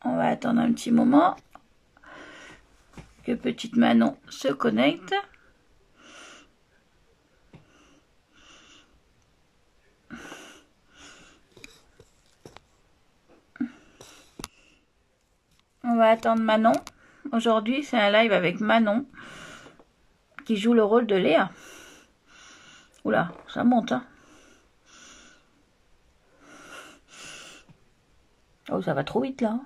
On va attendre un petit moment que petite Manon se connecte. On va attendre Manon. Aujourd'hui, c'est un live avec Manon qui joue le rôle de Léa. Oula, ça monte, hein. Oh, ça va trop vite, là.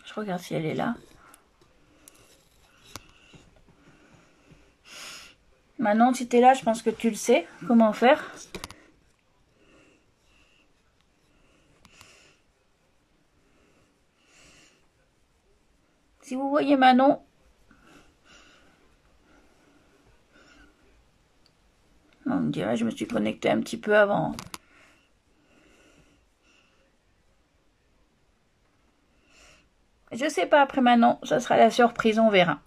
Je regarde si elle est là. Manon, si t'es là, je pense que tu le sais. Comment faire? Si vous voyez Manon, on me dirait je me suis connectée un petit peu avant. Je sais pas après Manon, ça sera la surprise, on verra.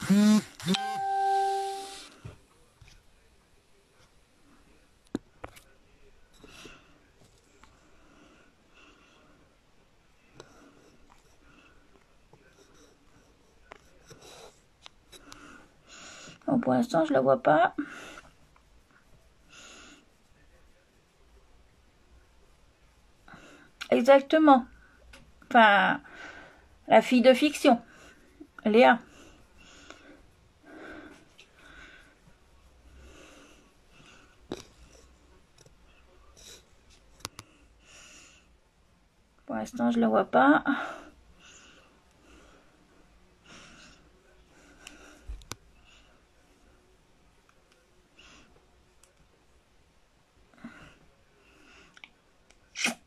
Bon, pour l'instant, je la vois pas. Exactement. Enfin, la fille de fiction, Léa. Pour l'instant, je la vois pas.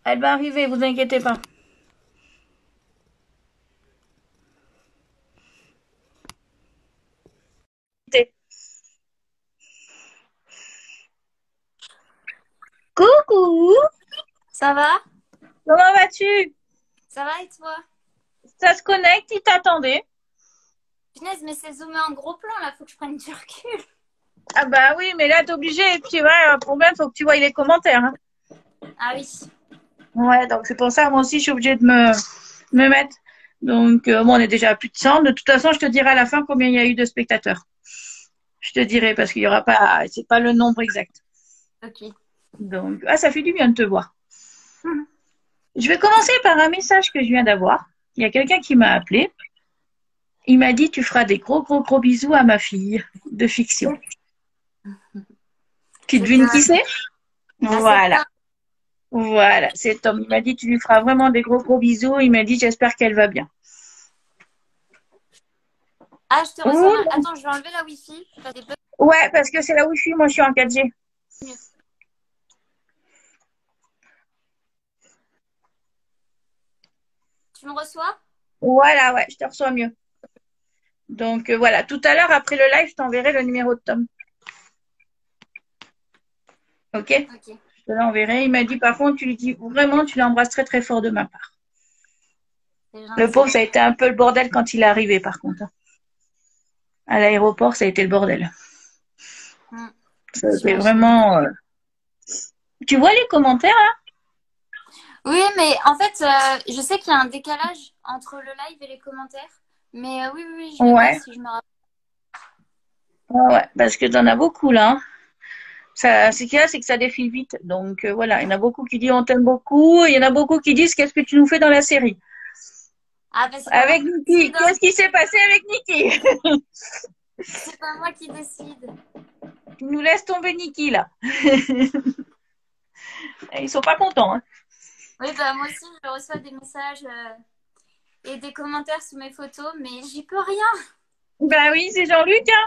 Elle va arriver, vous inquiétez pas. Coucou, Ça va? comment vas-tu? Ça va et toi? Ça se connecte, il t'attendait. Punaise, mais c'est zoomé en gros plan là, faut que je prenne du recul. Ah bah oui, mais là t'es obligé, et puis ouais, le problème, faut que tu vois les commentaires. Hein. Ah oui. Ouais, donc c'est pour ça, moi aussi, je suis obligée de me mettre. Donc, bon, on est déjà à plus de 100. De toute façon, je te dirai à la fin combien il y a eu de spectateurs. Je te dirai parce qu'il y aura pas, c'est pas le nombre exact. Ok. Donc, ah, ça fait du bien de te voir. Je vais commencer par un message que je viens d'avoir. Il y a quelqu'un qui m'a appelé. Il m'a dit, tu feras des gros, gros, gros bisous à ma fille de fiction. Tu C'est devines qui c'est? ah, c'est Voilà. toi. Voilà, c'est Tom. Il m'a dit, tu lui feras vraiment des gros, gros bisous. Il m'a dit, j'espère qu'elle va bien. Ah, je te reçois mal. Ouh, Attends, je vais enlever la wifi. Ça des bugs ouais, parce que c'est là où je suis. Moi, je suis en 4G. mieux. Tu me reçois? Voilà, ouais, je te reçois mieux. Donc, voilà. Tout à l'heure, après le live, je t'enverrai le numéro de Tom. Ok? Ok. Je te l'enverrai. Il m'a dit, par contre, tu lui dis vraiment, tu l'embrasses très, très fort de ma part. C'est Le pauvre, gentil. ça a été un peu le bordel quand il est arrivé, par contre. À l'aéroport, ça a été le bordel. Hmm, C'était j'imagine. vraiment. Tu vois les commentaires là? Oui, mais en fait, je sais qu'il y a un décalage entre le live et les commentaires. Mais oui, oui, oui, je les vois Ouais, si je me rappelle. ouais, ouais, parce que t'en as beaucoup là. Hein. Ça, ce qu'il y a, c'est que ça défile vite. Donc voilà, il y en a beaucoup qui disent on t'aime beaucoup. Il y en a beaucoup qui disent qu'est-ce que tu nous fais dans la série? Ah, bah c'est pas moi Avec qui Niki. décide, hein. Qu'est-ce qui s'est passé avec Niki? C'est pas moi qui décide. Tu nous laisses tomber Niki là. Ils sont pas contents. Hein. Oui, bah moi aussi, je reçois des messages et des commentaires sous mes photos, mais j'y peux rien. Ben oui, c'est Jean-Luc. Hein.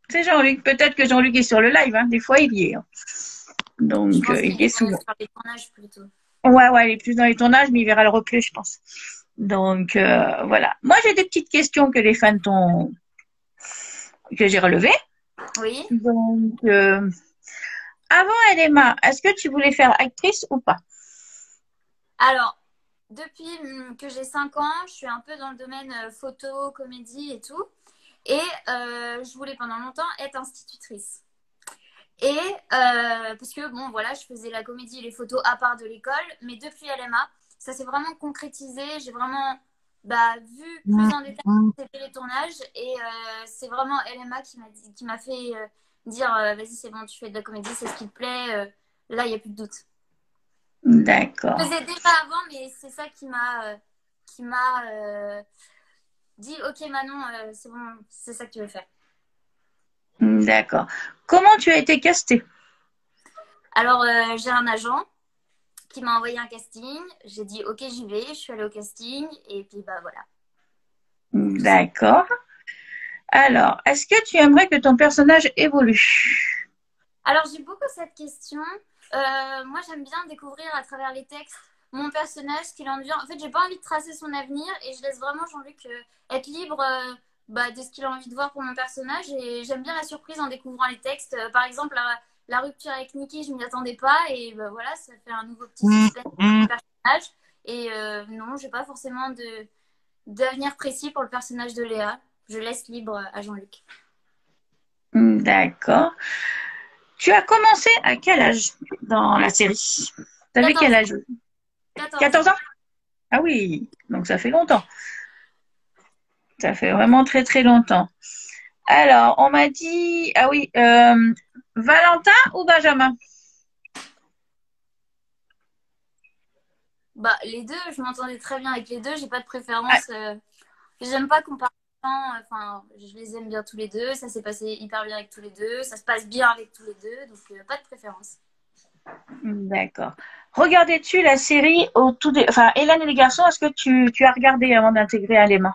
C'est Jean-Luc. Peut-être que Jean-Luc est sur le live. Hein. Des fois, il y est. Hein. Je Donc pense il qu'il y est est souvent. sur les tournages plutôt. Ouais, ouais, il est plus dans les tournages, mais il verra le replay, je pense. Donc voilà. Moi, j'ai des petites questions que les fans t'ont que j'ai relevées. Oui. Donc avant LMA, est-ce que tu voulais faire actrice ou pas? Alors, depuis que j'ai 5 ans, je suis un peu dans le domaine photo, comédie et tout. Et je voulais pendant longtemps être institutrice. Et parce que, bon, voilà, je faisais la comédie et les photos à part de l'école, mais depuis LMA, ça s'est vraiment concrétisé. J'ai vraiment vu plus en détail c'était les tournages et c'est vraiment LMA qui m'a fait dire vas-y, c'est bon, tu fais de la comédie, c'est ce qui te plaît. Là, il n'y a plus de doute. Je D'accord. faisais déjà avant, mais c'est ça qui m'a dit ok, Manon, c'est bon, c'est ça que tu veux faire. D'accord. Comment tu as été castée? Alors, j'ai un agent qui m'a envoyé un casting. J'ai dit ok, j'y vais. Je suis allée au casting et puis bah voilà, tout ça. D'accord. Alors, est-ce que tu aimerais que ton personnage évolue? Alors j'ai beaucoup cette question. Moi j'aime bien découvrir à travers les textes mon personnage, ce qu'il en devient. En fait, j'ai pas envie de tracer son avenir et je laisse vraiment Jean-Luc être libre de ce qu'il a envie de voir pour mon personnage. Et j'aime bien la surprise en découvrant les textes. Par exemple, la rupture avec Nikki, je m'y attendais pas et bah, voilà, ça fait un nouveau petit suspense pour mon personnage. Et non, j'ai pas forcément d'avenir précis pour le personnage de Léa. Je laisse libre à Jean-Luc. D'accord. Tu as commencé à quel âge dans la série? T'avais quel 14 ans. âge? 14 14 ans. ans? Ah oui, donc ça fait longtemps. Ça fait vraiment très très longtemps. Alors, on m'a dit, ah oui, Valentin ou Benjamin? Bah, les deux, je m'entendais très bien avec les deux. J'ai pas de Ah, préférence. J'aime pas comparer. Enfin, je les aime bien tous les deux. Ça s'est passé hyper bien avec tous les deux. Ça se passe bien avec tous les deux. Donc, pas de préférence. d'accord. Regardais-tu la série enfin, Hélène et les garçons, est-ce que tu as regardé avant d'intégrer Alema?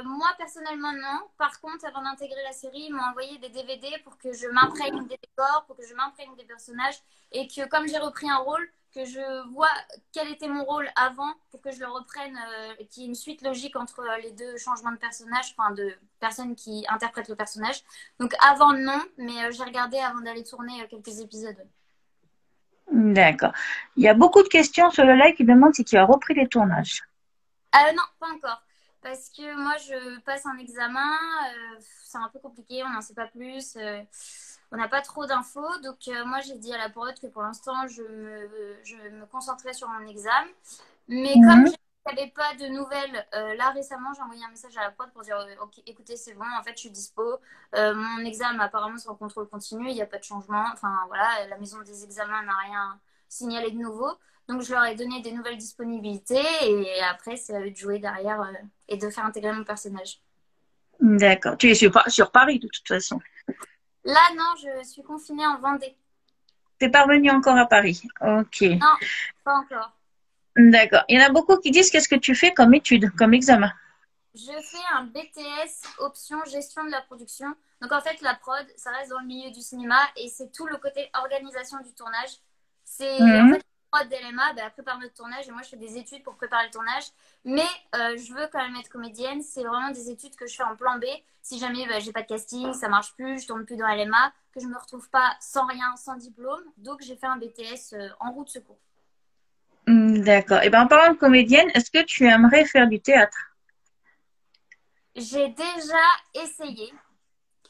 Moi, personnellement, non. Par contre, avant d'intégrer la série, ils m'ont envoyé des DVD pour que je m'imprègne des décors, pour que je m'imprègne des personnages et que, comme j'ai repris un rôle, que je vois quel était mon rôle avant pour que je le reprenne, qu'il y ait une suite logique entre les deux changements de personnages, enfin de personnes qui interprètent le personnage. Donc avant, non, mais j'ai regardé avant d'aller tourner quelques épisodes. D'accord. Il y a beaucoup de questions sur le live qui demandent si tu as repris les tournages. Non, pas encore. Parce que moi, je passe un examen. C'est un peu compliqué, on n'en sait pas plus. On n'a pas trop d'infos. Donc, moi, j'ai dit à la prod que pour l'instant, je me concentrais sur mon examen. Mais comme je Mhm. n'avais pas de nouvelles, là récemment, j'ai envoyé un message à la prod pour dire ok, écoutez, c'est bon, en fait, je suis dispo. Mon examen, apparemment, c'est en contrôle continu. Il n'y a pas de changement. Enfin, voilà, la maison des examens n'a rien signalé de nouveau. Donc, je leur ai donné des nouvelles disponibilités et après, c'est à eux de jouer derrière et de faire intégrer mon personnage. D'accord. Tu es sur Paris de toute façon. Là, non, je suis confinée en Vendée. T'es parvenu encore à Paris. Ok. Non, pas encore. D'accord. Il y en a beaucoup qui disent qu'est-ce que tu fais comme étude, comme examen. Je fais un BTS option gestion de la production. Donc en fait, la prod, ça reste dans le milieu du cinéma et c'est tout le côté organisation du tournage. C'est en Mhm. fait la prod d'LMA prépare notre tournage et moi je fais des études pour préparer le tournage. Mais je veux quand même être comédienne. C'est vraiment des études que je fais en plan B. Si jamais j'ai pas de casting, ça marche plus, je tourne plus dans LMA, que je me retrouve pas sans rien, sans diplôme. Donc j'ai fait un BTS en route secours. D'accord. Et ben, en parlant de comédienne, est-ce que tu aimerais faire du théâtre? J'ai déjà essayé.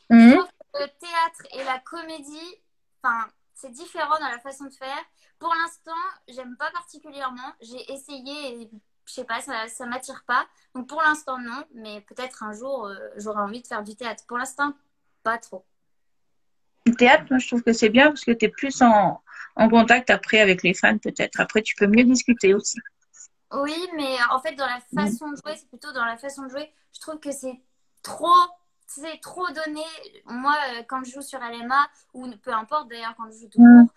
Je Mhm. trouve que le théâtre et la comédie, enfin, c'est différent dans la façon de faire. Pour l'instant, j'aime pas particulièrement. J'ai essayé et je sais pas, ça m'attire pas. Donc pour l'instant, non, mais peut-être un jour, j'aurai envie de faire du théâtre. Pour l'instant, pas trop. Le théâtre, moi, je trouve que c'est bien parce que tu es plus en contact après avec les fans, peut-être. Après, tu peux mieux discuter aussi. Oui, mais en fait, dans la Mhm. façon de jouer, c'est plutôt dans la façon de jouer. Je trouve que trop, c'est trop donné. Moi, quand je joue sur LMA, ou peu importe d'ailleurs, quand je joue tout Mhm. court,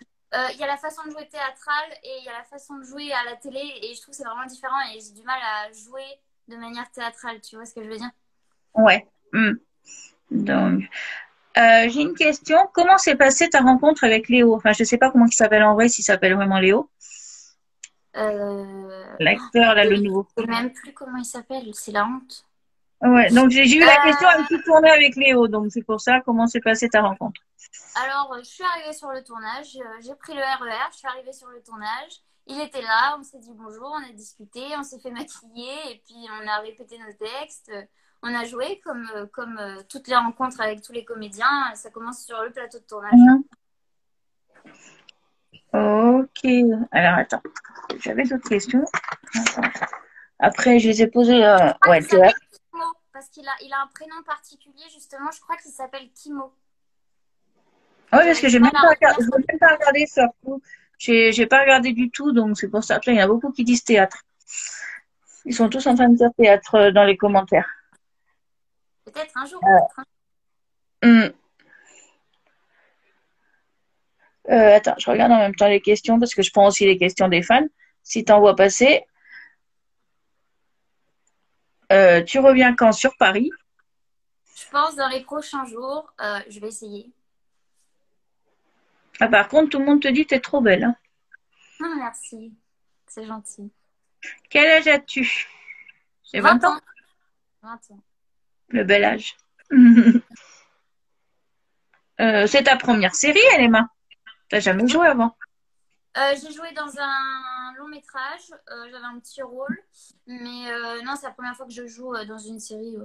il y a la façon de jouer théâtrale et il y a la façon de jouer à la télé. Et je trouve que c'est vraiment différent et j'ai du mal à jouer de manière théâtrale. Tu vois ce que je veux dire? Ouais. Mhm. Donc, j'ai une question. Comment s'est passée ta rencontre avec Léo? Enfin, je ne sais pas comment il s'appelle en vrai, s'il s'appelle vraiment Léo. L'acteur, là, Je le nouveau. sais même plus comment il s'appelle. C'est la honte. Ouais, donc j'ai eu la question, Euh, as-tu tourné avec Léo? Donc c'est pour ça, comment s'est passée ta rencontre? Alors, je suis arrivée sur le tournage, j'ai pris le RER, je suis arrivée sur le tournage. Il était là, on s'est dit bonjour, on a discuté, on s'est fait maquiller et puis on a répété nos textes. On a joué comme toutes les rencontres avec tous les comédiens. Ça commence sur le plateau de tournage. Mhm. Ok. Alors, attends. J'avais d'autres questions. Attends. Après, je les ai posées. Ouais, Il tu vois. s'appelle Kimo parce qu'il a un prénom particulier, justement. Je crois qu'il s'appelle Kimo. Oui, parce que J'arrive pas à la retenir. j'ai même pas regardé surtout. J'ai pas regardé du tout, donc c'est pour ça. Après, il y en a beaucoup qui disent théâtre. Ils sont tous en train de dire théâtre dans les commentaires. Peut-être un jour, Euh, peut-être un hum, attends, je regarde en même temps les questions parce que je prends aussi les questions des fans. Si t'en vois passer, tu reviens quand sur Paris? Je pense dans les prochains jours, je vais essayer. Ah, par contre, tout le monde te dit t'es trop belle, hein. Ah, merci, c'est gentil. Quel âge as-tu? C'est 20 20 ans? ans. 20 ans. Le bel âge. C'est ta première série, Elema. T'as jamais joué avant. J'ai joué dans un long métrage, j'avais un petit rôle, mais non, c'est la première fois que je joue dans une série.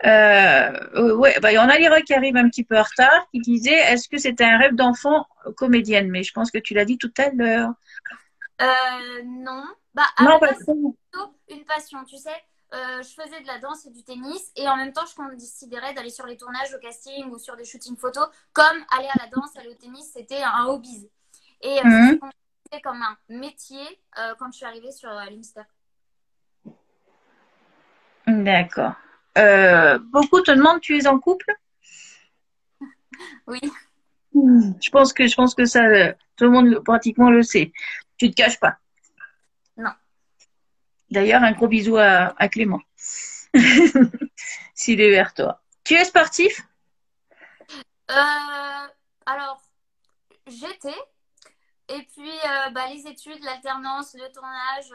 Ouais, bah, il y en a Lyra qui arrive un petit peu en retard, qui disait est-ce que c'était un rêve d'enfant comédienne? Mais je pense que tu l'as dit tout à l'heure. Non, bah à Non, la pas base, c'est trop. plutôt une passion, tu sais. Je faisais de la danse et du tennis et en même temps, je considérais d'aller sur les tournages, au casting ou sur des shootings photos, comme aller à la danse, aller au tennis, c'était un hobby. Et ça s'est Mhm. considéré comme un métier quand je suis arrivée sur l'Insta. D'accord. Beaucoup te demandent tu es en couple? Oui, Je pense que ça, tout le monde pratiquement le sait. Tu te caches pas. non. D'ailleurs, un gros bisou à Clément, s'il est vers toi. Tu es sportif? Alors, j'étais. Et puis, bah, les études, l'alternance, le tournage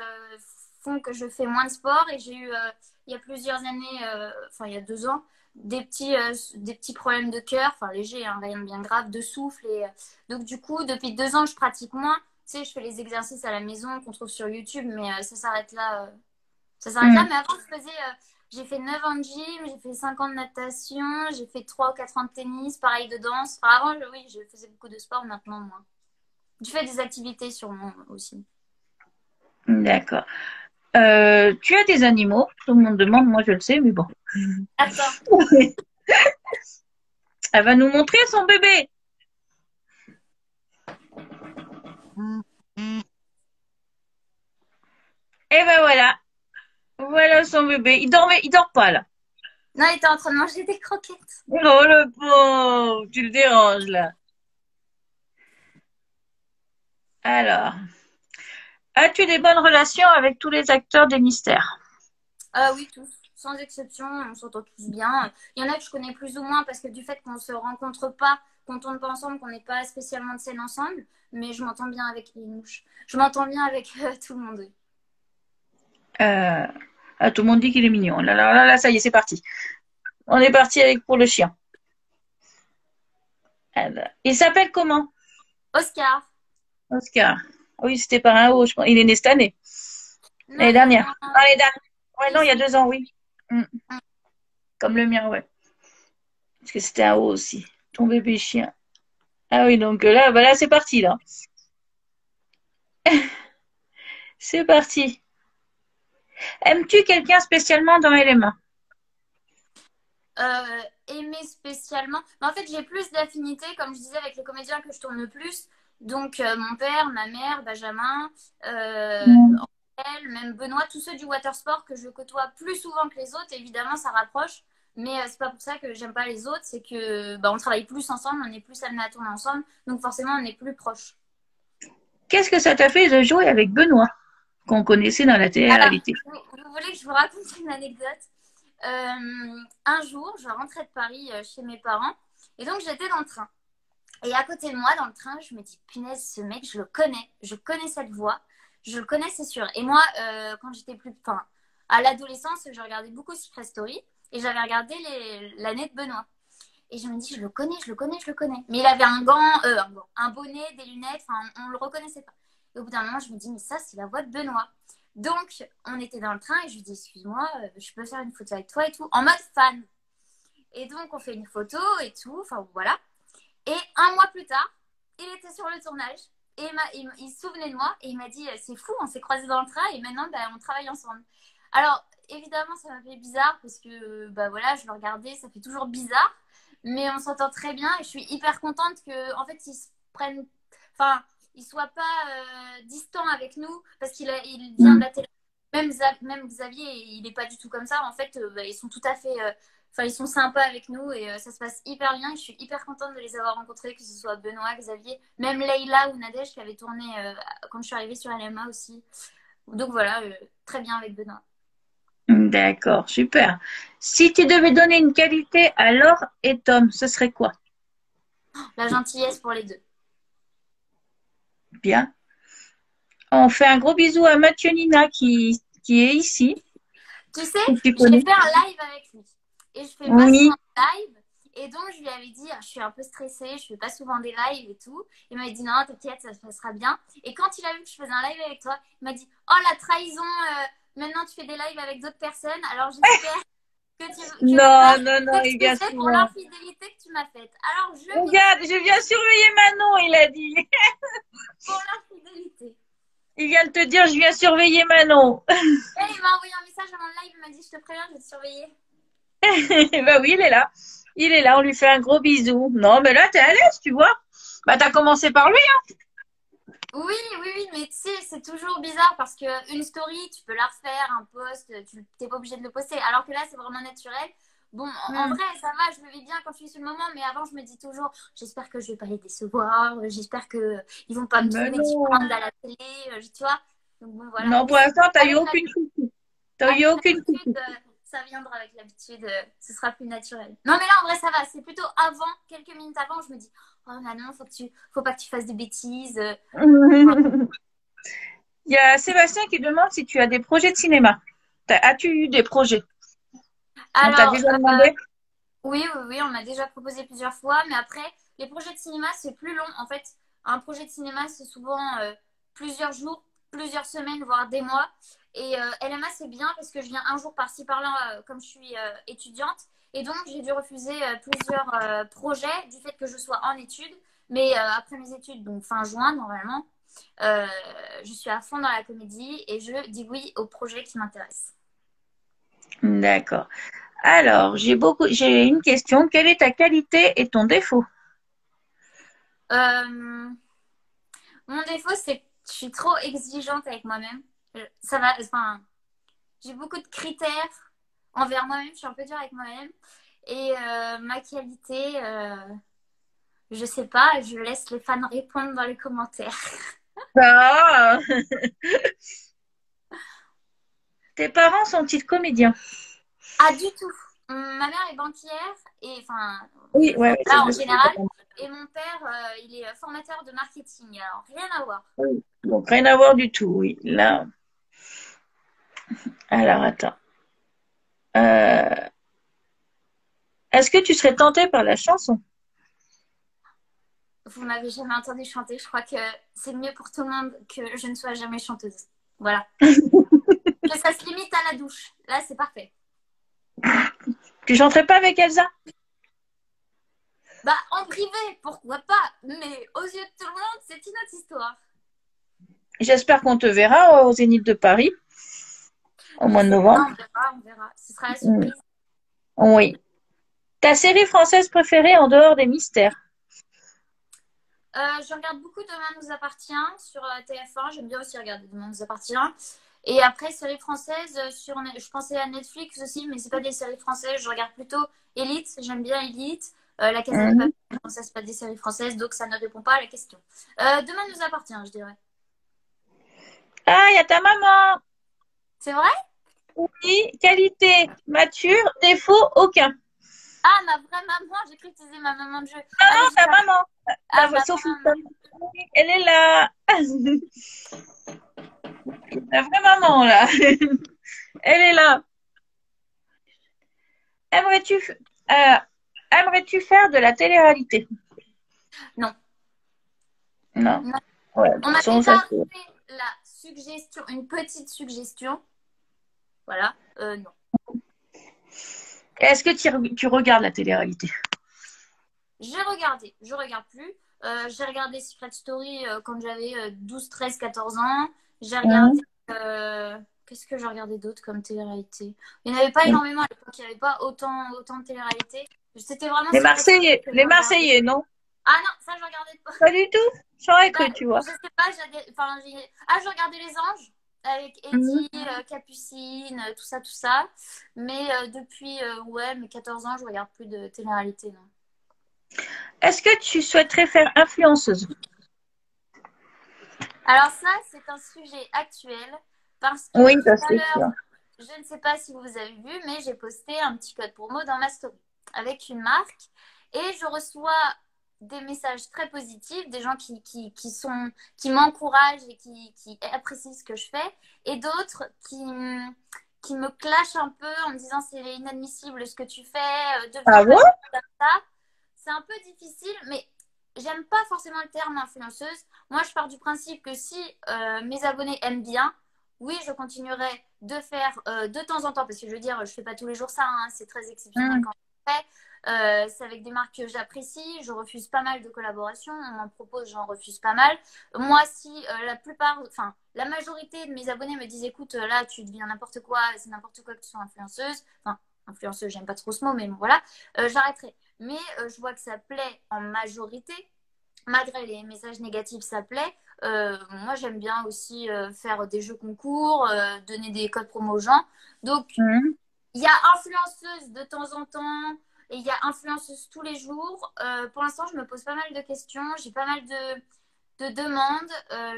font que je fais moins de sport. Et j'ai eu, il y a plusieurs années, enfin, il y a 2 ans, des petits problèmes de cœur, enfin, légers, hein, rien de bien grave, de souffle. Donc, du coup, depuis 2 ans, je pratique moins. Tu sais, je fais les exercices à la maison qu'on trouve sur YouTube, mais ça s'arrête là. Ça s'arrête là. Hmm. Mais avant, j'ai fait 9 ans de gym, j'ai fait 5 ans de natation, j'ai fait 3 ou 4 ans de tennis, pareil de danse. Enfin, avant, oui, je faisais beaucoup de sport, maintenant, moins. Tu fais des activités sûrement aussi. D'accord. Tu as des animaux? Tout le monde demande, moi je le sais, mais bon. Attends. Elle va nous montrer son bébé. Et ben voilà. Voilà son bébé. Il dort pas là. Non, il était en train de manger des croquettes. Oh le pauvre, tu le déranges là. Alors, as-tu des bonnes relations avec tous les acteurs des mystères? Oui, tous. Sans exception, on s'entend tous bien. Il y en a que je connais plus ou moins parce que du fait qu'on ne se rencontre pas, qu'on tourne pas ensemble, qu'on n'est pas spécialement de scène ensemble. Mais je m'entends bien avec les mouches. Je m'entends bien avec tout le monde. Oui. Euh, tout le monde dit qu'il est mignon. Là, ça y est, c'est parti. On est parti avec pour le chien. Alors, il s'appelle comment? Oscar. Oscar. Oui, c'était par un O, je pense. Il est né cette année. Non, L'année il y a eu dernière. Ah, un. l'année dernière. Ouais, non, il y a Ici. 2 ans, oui. Mm. Comme le mien, ouais. Parce que c'était un O aussi. Ton bébé chien. Ah oui, donc là, bah là, c'est parti, là. C'est parti. Aimes-tu quelqu'un spécialement dans LMA? Aimer spécialement. Mais en fait, j'ai plus d'affinités, comme je disais, avec les comédiens que je tourne le plus. Donc, mon père, ma mère, Benjamin, Mm. Angèle, même Benoît, tous ceux du watersport que je côtoie plus souvent que les autres, évidemment, ça rapproche. Mais c'est pas pour ça que j'aime pas les autres, c'est que bah, on travaille plus ensemble, on est plus amenés à tourner ensemble, donc forcément on est plus proches. Qu'est-ce que ça t'a fait de jouer avec Benoît, qu'on connaissait dans la Alors, télé-réalité? vous voulez que je vous raconte une anecdote? Un jour, je rentrais de Paris chez mes parents, et donc j'étais dans le train. Et à côté de moi, dans le train, je me dis, punaise, ce mec, je connais cette voix, je le connais, c'est sûr. Et moi, quand j'étais enfin, à l'adolescence, je regardais beaucoup Secret Story et j'avais regardé l'année de Benoît. Et je me dis, je le connais, je le connais, je le connais. Mais il avait un bonnet, des lunettes, enfin, on le reconnaissait pas. Et au bout d'un moment, je me dis, mais ça, c'est la voix de Benoît. Donc, on était dans le train et je lui dis, excuse-moi, je peux faire une photo avec toi et tout, en mode fan. Et donc, on fait une photo et tout, enfin voilà. Et un mois plus tard, il était sur le tournage et il se souvenait de moi et il m'a dit, c'est fou, on s'est croisés dans le train et maintenant, bah, on travaille ensemble. Alors, évidemment, ça m'a fait bizarre parce que, bah voilà, je le regardais, ça fait toujours bizarre, mais on s'entend très bien et je suis hyper contente que, en fait, ils se prennent, enfin, ils soient pas distants avec nous parce il vient de Mm. la télé. Même Xavier, il n'est pas du tout comme ça. En fait, bah, ils sont tout à fait. Enfin, ils sont sympas avec nous et ça se passe hyper bien. Je suis hyper contente de les avoir rencontrés, que ce soit Benoît, Xavier, même Leïla ou Nadège qui avait tourné quand je suis arrivée sur LMA aussi. Donc voilà, très bien avec Benoît. D'accord, super. Si tu devais donner une qualité à Laure et Tom, ce serait quoi? La gentillesse pour les deux. Bien. On fait un gros bisou à Mathieu Nina qui est ici, Tu sais, que tu j'ai connais. fait un live avec lui et je fais pas souvent Oui, de live. Et donc, je lui avais dit, ah, je suis un peu stressée, je fais pas souvent des lives et tout. Il m'avait dit, non, t'inquiète, ça se passera bien. Et quand il a vu que je faisais un live avec toi, il m'a dit, oh, la trahison, maintenant tu fais des lives avec d'autres personnes. Alors, j'espère non, non, non, il vient t'excuser pour souvent. l'infidélité que tu m'as faite. Alors, je Regarde, m'excuse je viens surveiller Manon, il a dit. pour l'infidélité. Il vient de te dire, je viens surveiller Manon. Et il m'a envoyé un message avant le live, il m'a dit, je te préviens, je vais te surveiller. Bah oui, il est là. Il est là, on lui fait un gros bisou. Non, mais là, t'es à l'aise, tu vois. Bah, t'as commencé par lui, hein. Oui, oui, oui, mais tu sais, c'est toujours bizarre parce que une story, tu peux la refaire, un post, tu n'es pas obligé de le poster. Alors que là, c'est vraiment naturel. Bon, en Hmm. vrai, ça va, je le vis bien quand je suis sur le moment, mais avant, je me dis toujours, j'espère que je vais pas les décevoir, j'espère que ils vont pas me Mais trouver non. différente à la télé, tu vois. Donc bon, voilà. Non, Mais pour l'instant, t'as eu avec aucune critique. T'as eu avec aucune l'habitude, critique. ça viendra avec l'habitude, ce sera plus naturel. Non, mais là, en vrai, ça va. C'est plutôt avant, quelques minutes avant, je me dis, oh, Manon, faut pas que tu fasses de bêtises. Il y a Sébastien qui demande si tu as des projets de cinéma. As-tu eu des projets? On t'a Alors, déjà demandé? oui, oui, oui, on m'a déjà proposé plusieurs fois, mais après, les projets de cinéma, c'est plus long. En fait, un projet de cinéma, c'est souvent plusieurs jours, plusieurs semaines, voire des mois. Et LMA, c'est bien parce que je viens un jour par-ci, par-là, comme je suis étudiante. Et donc, j'ai dû refuser plusieurs projets du fait que je sois en études. Mais après mes études, donc fin juin, normalement, euh, je suis à fond dans la comédie et je dis oui aux projets qui m'intéressent. D'accord. Alors, j'ai une question. Quelle est ta qualité et ton défaut? Euh, Mon défaut, c'est que je suis trop exigeante avec moi-même. Ça va, enfin, j'ai beaucoup de critères envers moi-même. Je suis un peu dure avec moi-même. Et ma qualité, je sais pas. Je laisse les fans répondre dans les commentaires. Ah, tes parents sont-ils comédiens? Ah, du tout. Ma mère est banquière et enfin, Oui, ouais, ouais, ça là je en sais. général. Et mon père, il est formateur de marketing. Alors rien à voir. Oui. Donc, rien à voir du tout, oui. Là, alors, attends. Euh, Est-ce que tu serais tentée par la chanson? Vous m'avez jamais entendu chanter. Je crois que c'est mieux pour tout le monde que je ne sois jamais chanteuse. Voilà. Que ça se limite à la douche. Là, c'est parfait. Tu chanterais pas avec Elsa? Bah, en privé, pourquoi pas? Mais aux yeux de tout le monde, c'est une autre histoire. J'espère qu'on te verra au Zénith de Paris au Je mois de sais pas, novembre. on verra, on verra. Ce sera la Mm. surprise. Oui. Ta série française préférée en dehors des mystères? Je regarde beaucoup Demain nous appartient sur TF1. J'aime bien aussi regarder Demain nous appartient. Et après, séries françaises, je pensais à Netflix aussi, mais c'est pas des séries françaises. Je regarde plutôt Elite. J'aime bien Elite. La Casa de Mhm. Papel, ça, c'est pas des séries françaises, donc ça ne répond pas à la question. Demain nous appartient, je dirais. Ah, il y a ta maman. C'est vrai? Oui, qualité, mature, défaut, aucun. Ah, ma vraie maman, j'ai cru que tu disais ma maman de jeu. Non, Ah, mais non, j'ai ta pas. maman. Ah, ma Sophie, vraie maman. oui, elle est là. La vraie maman, là. Elle est là. Aimerais-tu euh, aimerais-tu faire de la télé-réalité? Non. Non. Non. Ouais, de toute On m'a façon, déjà ça c'est. fait la suggestion, une petite suggestion. Voilà, non. Est-ce que tu regardes la télé-réalité? J'ai regardé, je regarde plus. J'ai regardé Secret Story quand j'avais 12, 13, 14 ans. J'ai regardé. Qu'est-ce que j'ai regardé d'autre comme télé-réalité? Il n'y en avait pas énormément à l'époque, il n'y avait pas autant de télé-réalité. C'était vraiment Les Secret Story Marseillais, que je les regardais. Marseillais, non? Ah non, ça je regardais pas. Pas du tout. J'aurais Bah, cru, tu vois. je sais pas, je regardais Les Anges avec Mhm. Eddie, Capucine, tout ça, tout ça. Mais depuis ouais, mes 14 ans, je regarde plus de télé-réalité, non. Est-ce que tu souhaiterais faire influenceuse? Alors ça, c'est un sujet actuel parce que Oui, tout ça à c'est sûr. l'heure, je ne sais pas si vous avez vu, mais j'ai posté un petit code promo dans ma story avec une marque et je reçois des messages très positifs, des gens qui m'encouragent et qui apprécient ce que je fais et d'autres qui me clashent un peu en me disant c'est inadmissible ce que tu fais, Ah deviens bon? pas comme ça. C'est un peu difficile, mais j'aime pas forcément le terme influenceuse. Moi, je pars du principe que si mes abonnés aiment bien, oui, je continuerai de faire de temps en temps, parce que je veux dire, je fais pas tous les jours ça, hein, c'est très exceptionnel Mhm. quand je le fais. C'est avec des marques que j'apprécie, je refuse pas mal de collaborations, on m'en propose, j'en refuse pas mal. Moi, si la majorité de mes abonnés me disent, écoute, là, tu deviens n'importe quoi, c'est n'importe quoi que tu sois influenceuse, enfin, influenceuse, j'aime pas trop ce mot, mais bon, voilà, j'arrêterai. Mais je vois que ça plaît en majorité, malgré les messages négatifs, ça plaît. Moi, j'aime bien aussi faire des jeux concours, donner des codes promo aux gens. Donc, Mhm. il y a influenceuse de temps en temps et il y a influenceuse tous les jours. Pour l'instant, je me pose pas mal de questions. J'ai pas mal de demandes.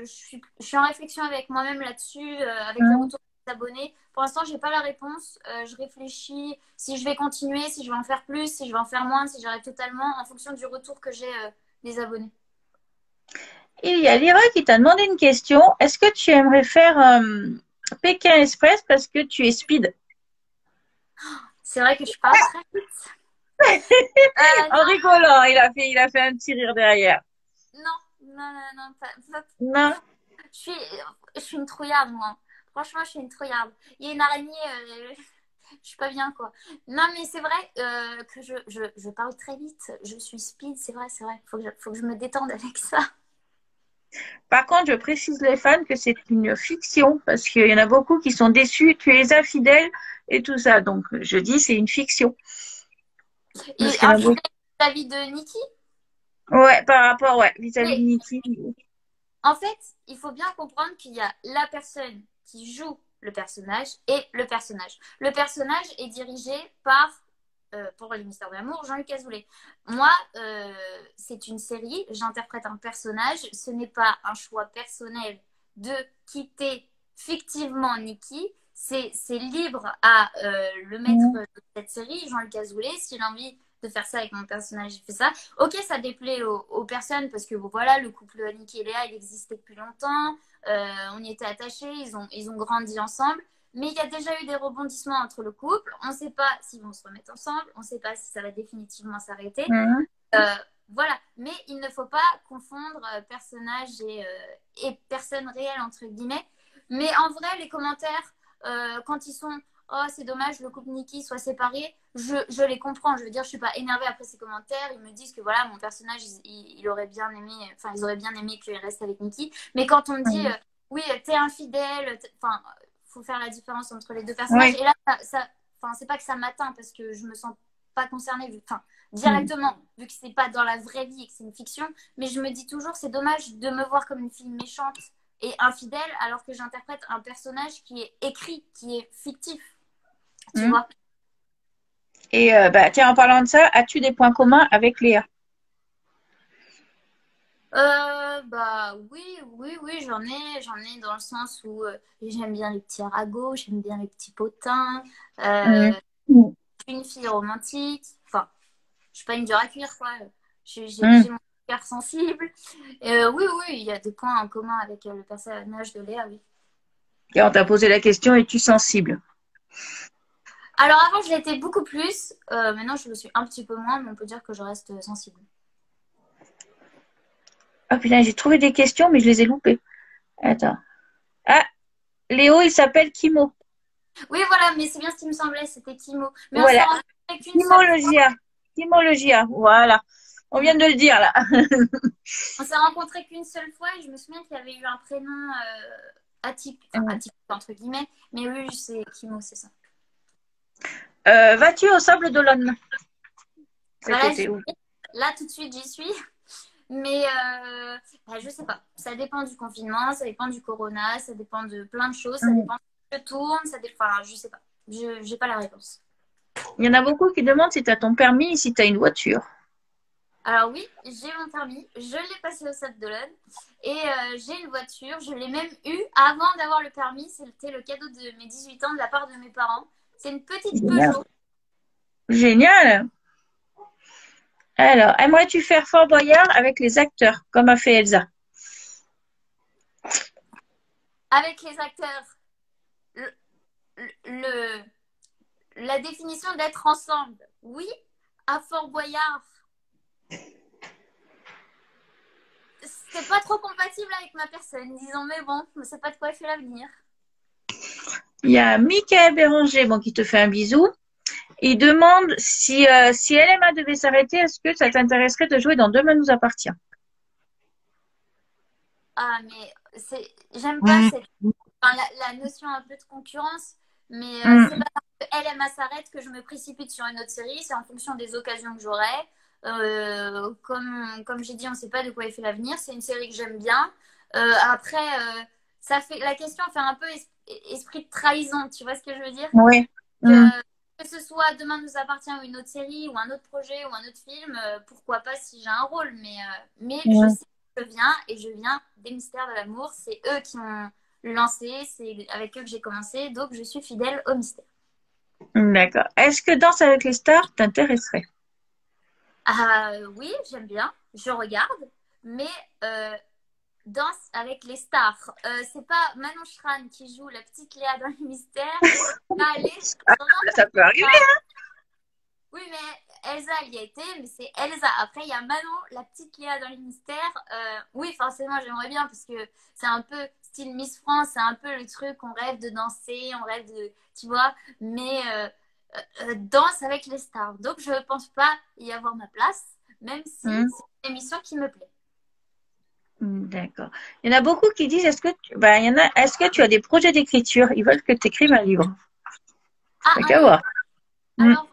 Je suis en réflexion avec moi-même là-dessus, avec les Mhm. retours des abonnés. Pour l'instant, j'ai pas la réponse. Je réfléchis si je vais continuer, si je vais en faire plus, si je vais en faire moins, si j'arrête totalement, en fonction du retour que j'ai des abonnés. Il y a Lyra qui t'a demandé une question. Est-ce que tu aimerais faire Pékin Express parce que tu es speed? C'est vrai que je parle très vite. En Non, rigolant, il a fait un petit rire derrière. non, non, non, non, Non? je suis une trouillarde, moi. Franchement, je suis une trouillarde. Il y a une araignée, je suis pas bien, quoi. Non, mais c'est vrai que je parle très vite. Je suis speed, c'est vrai, c'est vrai. Faut que je me détende avec ça. Par contre, je précise les fans que c'est une fiction parce qu'il y en a beaucoup qui sont déçus, tu es infidèle et tout ça. Donc, je dis c'est une fiction. Parce Et qu'il y en un a beaucoup. fidèle vis-à-vis de Nikki. Ouais, par rapport, ouais, vis-à-vis de Mais Nikki. en fait, il faut bien comprendre qu'il y a la personne qui joue le personnage et le personnage. Le personnage est dirigé par, pour les Mystères de l'amour, Jean-Luc Azoulay. Moi, c'est une série, j'interprète un personnage, ce n'est pas un choix personnel de quitter fictivement Nikki. C'est libre à le maître Mhm. de cette série, Jean-Luc Azoulay, s'il a envie de faire ça avec mon personnage, il fait ça. Ok, ça déplaît aux personnes parce que bon, voilà, le couple Annick et Léa, il existait depuis longtemps. On y était attachés, ils ont grandi ensemble. Mais il y a déjà eu des rebondissements entre le couple. On ne sait pas s'ils vont se remettre ensemble. On ne sait pas si ça va définitivement s'arrêter. Mhm. Euh, voilà. Mais il ne faut pas confondre personnage et personne réelle, entre guillemets. Mais en vrai, les commentaires, quand ils sont oh, c'est dommage, le couple Nikki soit séparé, je les comprends. Je veux dire, je suis pas énervée après ces commentaires. Ils me disent que voilà, mon personnage, il aurait bien aimé, enfin, ils auraient bien aimé qu'il reste avec Nikki. Mais quand on me dit, Mhm. oui, t'es infidèle, enfin, faut faire la différence entre les deux personnages. Oui. Et là, enfin, c'est pas que ça m'atteint parce que je me sens pas concernée, enfin, Mhm. directement, vu que c'est pas dans la vraie vie et que c'est une fiction. Mais je me dis toujours, c'est dommage de me voir comme une fille méchante et infidèle alors que j'interprète un personnage qui est écrit, qui est fictif. Tu Mhm. vois. Et bah, tiens, en parlant de ça, as-tu des points communs avec Léa? Bah oui, oui, oui, j'en ai dans le sens où j'aime bien les petits ragots, j'aime bien les petits potins, Mhm. je suis une fille romantique, enfin, je suis pas une dure à cuire, quoi. Mhm. J'ai mon cœur sensible. Oui, oui, il y a des points en commun avec le personnage de Léa, oui. Et on t'a posé la question, es-tu sensible? Alors avant, je l'étais beaucoup plus, maintenant je le suis un petit peu moins, mais on peut dire que je reste sensible. Ah putain, j'ai trouvé des questions, mais je les ai loupées. Attends. Ah, Léo, il s'appelle Kimo. Oui, voilà, mais c'est bien ce qui me semblait, c'était Kimo. Mais on s'est Voilà, rencontrés qu'une seule fois. Kimologia. Kimologia, voilà. On vient Mm. de le dire là. On s'est rencontrés qu'une seule fois et je me souviens qu'il y avait eu un prénom atypique, enfin atypique entre guillemets, mais oui, c'est Kimo, c'est ça. Vas-tu au Sable d'Olonne cet Voilà, été? Oui. là tout de suite j'y suis, mais bah, je sais pas. Ça dépend du confinement, ça dépend du corona, ça dépend de plein de choses, ça dépend si je tourne, ça dépend, enfin, je sais pas. Je j'ai pas la réponse. Il y en a beaucoup qui demandent si tu as ton permis et si tu as une voiture. Alors oui, j'ai mon permis, je l'ai passé au Sable d'Olonne et j'ai une voiture, je l'ai même eue avant d'avoir le permis, c'était le cadeau de mes 18 ans de la part de mes parents. C'est une petite Génial. Peugeot. Génial. Alors, aimerais-tu faire Fort Boyard avec les acteurs, comme a fait Elsa? Avec les acteurs, le, le- la définition d'être ensemble, oui, à Fort Boyard, c'est pas trop compatible avec ma personne, disons, mais bon, on ne sait pas de quoi fait l'avenir. Il y a Michael Béranger, bon, qui te fait un bisou. Il demande si LMA devait s'arrêter, est-ce que ça t'intéresserait de jouer dans Demain nous appartient? Ah, mais j'aime pas enfin, la notion un peu de concurrence, mais c'est Mm. pas parce que LMA s'arrête que je me précipite sur une autre série, c'est en fonction des occasions que j'aurai. Comme j'ai dit, on ne sait pas de quoi il fait l'avenir. C'est une série que j'aime bien. Après, ça fait la question fait un peu esprit de trahison. Tu vois ce que je veux dire? Oui. Mm. Que ce soit Demain nous appartient ou une autre série ou un autre projet ou un autre film, pourquoi pas si j'ai un rôle. Mais je Mm. sais que je viens et je viens des Mystères de l'amour. C'est eux qui m'ont lancé, c'est avec eux que j'ai commencé, donc je suis fidèle aux mystères. D'accord. Est-ce que Danse avec les stars t'intéresserait? Ah oui, j'aime bien, je regarde, mais Danse avec les stars. C'est pas Manon Schran qui joue la petite Léa dans les mystères. Allez, Ah, vraiment, ça peut arriver. oui, mais Elsa, elle y a été, mais c'est Elsa. Après, il y a Manon, la petite Léa dans les mystères. Oui, forcément, j'aimerais bien, parce que c'est un peu style Miss France, c'est un peu le truc, on rêve de danser, on rêve de, tu vois, mais danse avec les stars. Donc, je pense pas y avoir ma place, même si Mm. c'est une émission qui me plaît. D'accord. Il y en a beaucoup qui disent, est-ce que tu as des projets d'écriture? Ils veulent que tu écrives un livre. Ah, T'as un qu'à livre. voir. Mm. Alors,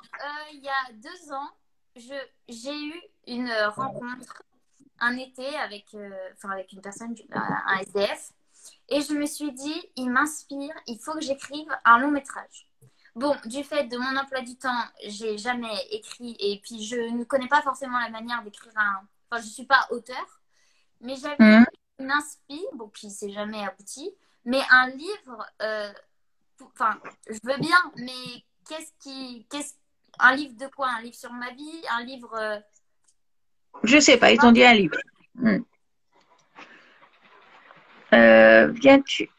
il y a 2 ans, j'ai eu une rencontre un été avec une personne, un SDF. Et je me suis dit, il m'inspire, il faut que j'écrive un long métrage. Bon, du fait de mon emploi du temps, j'ai jamais écrit et puis je ne connais pas forcément la manière d'écrire un. Enfin, je suis pas auteur, mais j'avais eu Mm. une inspi, bon, qui s'est jamais abouti, mais un livre. Enfin, je veux bien, mais un livre de quoi? Un livre sur ma vie, un livre. Je sais Je sais pas, ils t'ont pas. dit un livre. Mm. Viens-tu?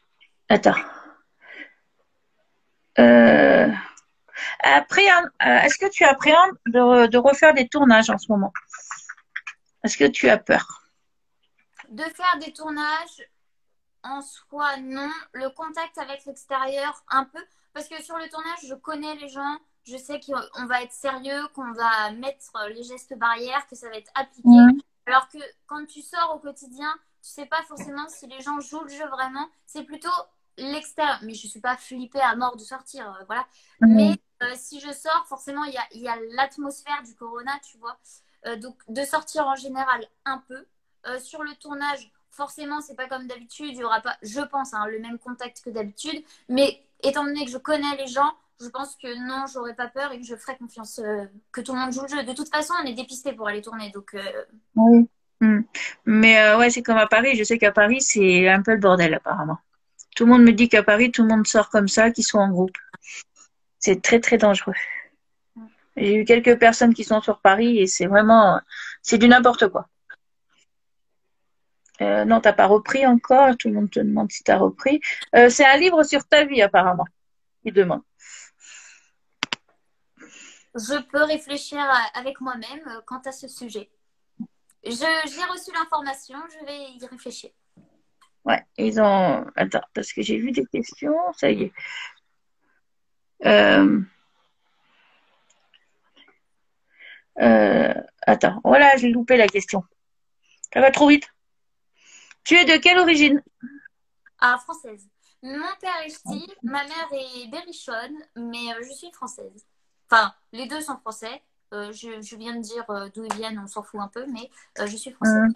Attends. Euh, est-ce que tu appréhendes de refaire des tournages en ce moment? Est-ce que tu as peur? De faire des tournages, en soi, non. Le contact avec l'extérieur, un peu. Parce que sur le tournage, je connais les gens. Je sais qu'on va être sérieux, qu'on va mettre les gestes barrières, que ça va être appliqué. Mm. Alors que quand tu sors au quotidien, tu sais pas forcément si les gens jouent le jeu vraiment. C'est plutôt l'extérieur. Mais je suis pas flippée à mort de sortir, voilà. Mais Mm. si je sors, forcément, il y a l'atmosphère du corona, tu vois. Donc, de sortir en général un peu. Sur le tournage, forcément, c'est pas comme d'habitude. Il y aura pas, je pense, hein, le même contact que d'habitude. Mais étant donné que je connais les gens, je pense que non, j'aurais pas peur et que je ferai confiance que tout le monde joue le jeu. De toute façon, on est dépisté pour aller tourner. Donc, Oui. Mm. Mais ouais, c'est comme à Paris. Je sais qu'à Paris, c'est un peu le bordel apparemment. Tout le monde me dit qu'à Paris, tout le monde sort comme ça, qu'ils sont en groupe. C'est très très dangereux. J'ai eu quelques personnes qui sont sur Paris et c'est du n'importe quoi. Non, t'as pas repris encore. Tout le monde te demande si t'as repris. C'est un livre sur ta vie apparemment. Il demande. je peux réfléchir avec moi-même quant à ce sujet. J'ai reçu l'information, je vais y réfléchir. Ouais, ils ont. Attends, parce que j'ai vu des questions, ça y est. Euh, attends, voilà, j'ai loupé la question. Ça va trop vite. Tu es de quelle origine? Ah, française. Mon père est ch'ti, ma mère est berrichonne, mais je suis française. Enfin, les deux sont français. Je viens de dire d'où ils viennent, on s'en fout un peu, mais je suis française.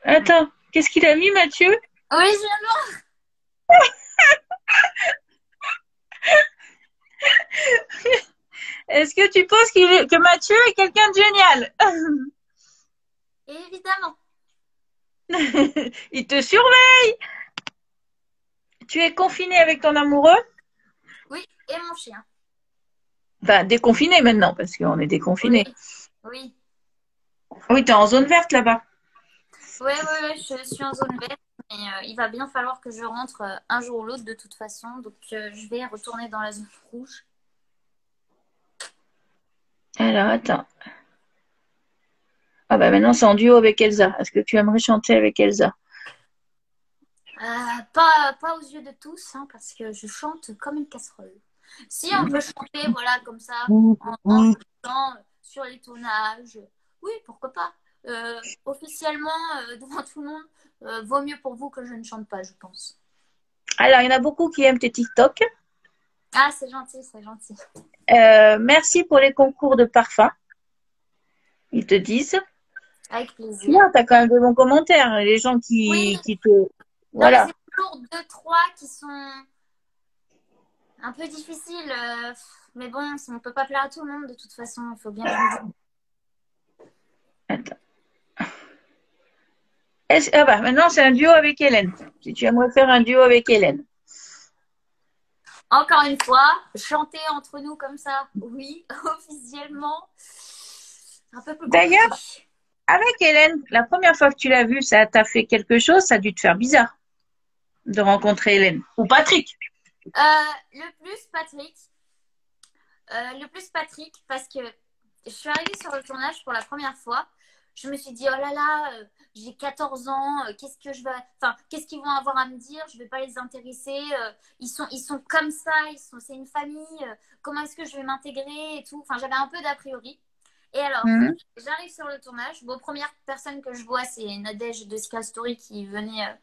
Attends, qu'est-ce qu'il a mis, Mathieu? Originalement, Est-ce que tu penses que Mathieu est quelqu'un de génial? évidemment. Il te surveille. Tu es confiné avec ton amoureux? Oui, et mon chien. Enfin, déconfiné maintenant, parce qu'on est Oui, déconfiné. oui. Oui, t'es en zone verte là-bas. Ouais, ouais, ouais, je suis en zone verte, mais il va bien falloir que je rentre un jour ou l'autre de toute façon. Donc, je vais retourner dans la zone rouge. Alors, attends. Ah bah maintenant, c'est en duo avec Elsa. Est-ce que tu aimerais chanter avec Elsa? Pas aux yeux de tous, hein, parce que je chante comme une casserole. Si on peut chanter, voilà, comme ça, en chantant sur les tournages, oui, pourquoi pas. Officiellement, devant tout le monde, vaut mieux pour vous que je ne chante pas, je pense. Alors, il y en a beaucoup qui aiment tes TikTok. Ah, c'est gentil, c'est gentil. Merci pour les concours de parfum. Ils te disent. Avec plaisir. Bien, t'as quand même de bons commentaires. Les gens Oui, qui te. non, mais Voilà. c'est toujours deux, trois qui sont un peu difficiles. Mais bon, on ne peut pas plaire à tout le monde de toute façon. Il faut bien que je me dise. Attends. Ah bah maintenant, c'est un duo avec Hélène. Si tu aimerais faire un duo avec Hélène. Encore une fois, chanter entre nous comme ça, oui, officiellement, un peu plus compliqué. D'ailleurs, avec Hélène, la première fois que tu l'as vue, ça t'a fait quelque chose, ça a dû te faire bizarre de rencontrer Hélène. Ou Patrick. Le plus Patrick, parce que je suis arrivée sur le tournage pour la première fois. Je me suis dit, oh là là, j'ai 14 ans, qu'est-ce qu'ils vont avoir à me dire? Je vais pas les intéresser. Ils sont comme ça, c'est une famille. Comment est-ce que je vais m'intégrer et tout. Enfin, j'avais un peu d'a priori. Et alors, Mhm. j'arrive sur le tournage. Bon, première personne que je vois, c'est Nadège de Secret Story qui venait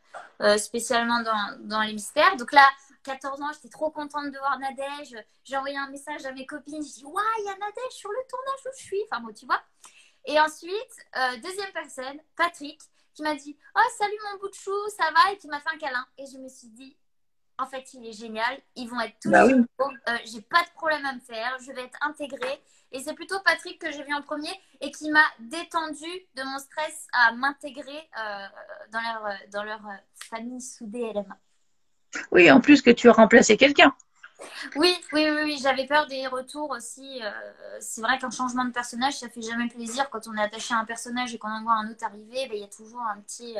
spécialement dans les mystères. Donc là, 14 ans, j'étais trop contente de voir Nadège. J'ai envoyé un message à mes copines. Je dis, ouais, il y a Nadège sur le tournage où je suis. Enfin, bon, tu vois. Et ensuite, deuxième personne, Patrick, qui m'a dit, oh, salut mon bout de chou, ça va? Et qui m'a fait un câlin. Et je me suis dit, en fait, il est génial. Ils vont être tous Bah oui. géniaux. J'ai pas de problème à me faire. Je vais être intégrée. Et c'est plutôt Patrick que j'ai vu en premier et qui m'a détendu de mon stress à m'intégrer dans leur famille soudée LMA. Oui, en plus que tu as remplacé quelqu'un. Oui, oui, oui, oui, j'avais peur des retours aussi. C'est vrai qu'un changement de personnage, ça fait jamais plaisir. Quand on est attaché à un personnage et qu'on en voit un autre arriver, ben, il y a toujours un petit.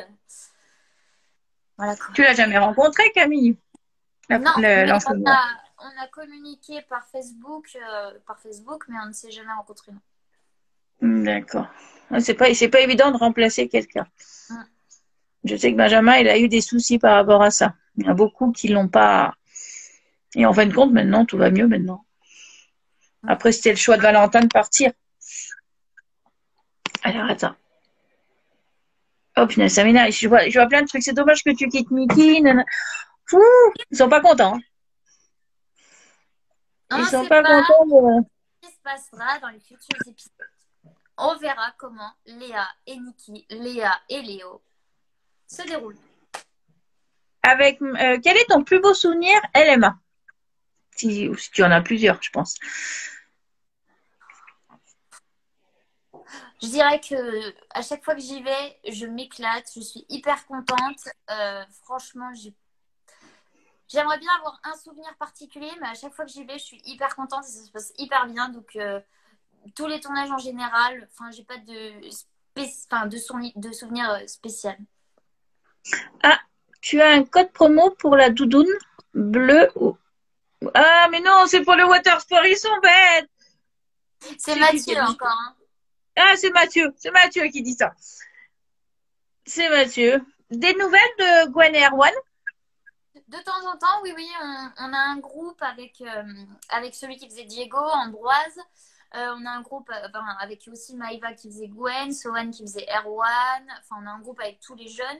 Voilà quoi. Tu l'as jamais rencontré, Camille, Non, mais l'enseignante. on a communiqué par Facebook, mais on ne s'est jamais rencontrés. Non. D'accord. C'est pas évident de remplacer quelqu'un. Mm. Je sais que Benjamin, il a eu des soucis par rapport à ça. Il y en a beaucoup qui l'ont pas. Et en fin de compte, maintenant, tout va mieux maintenant. Mm. Après, c'était le choix de Valentin de partir. Alors, attends. Oh, punaise, ça m'énerve. Je vois plein de trucs. C'est dommage que tu quittes Mickey. Fou, ils sont pas contents. Hein. On Ils ne sont sait pas pas contents de... ce qui se passera dans les futurs épisodes. On verra comment Léa et Nikki, Léa et Léo se déroulent. Avec, quel est ton plus beau souvenir LMA? Si tu en as plusieurs, je pense. Je dirais que à chaque fois que j'y vais, je m'éclate, je suis hyper contente. Franchement, j'aimerais bien avoir un souvenir particulier, mais à chaque fois que j'y vais, je suis hyper contente et ça se passe hyper bien. Donc, tous les tournages en général, enfin, j'ai pas de souvenir spécial. Ah, tu as un code promo pour la doudoune bleue. Ah, mais non, c'est pour le water sport. Ils sont bêtes. C'est J'ai cliqué Mathieu dessus. encore. Hein. Ah, c'est Mathieu. C'est Mathieu qui dit ça. C'est Mathieu. Des nouvelles de Gwen et Erwan? De temps en temps, oui, oui, on a un groupe avec celui qui faisait Diego, Ambroise. On a un groupe avec aussi Maïva qui faisait Gwen, Sohan qui faisait Erwan. Enfin, on a un groupe avec tous les jeunes.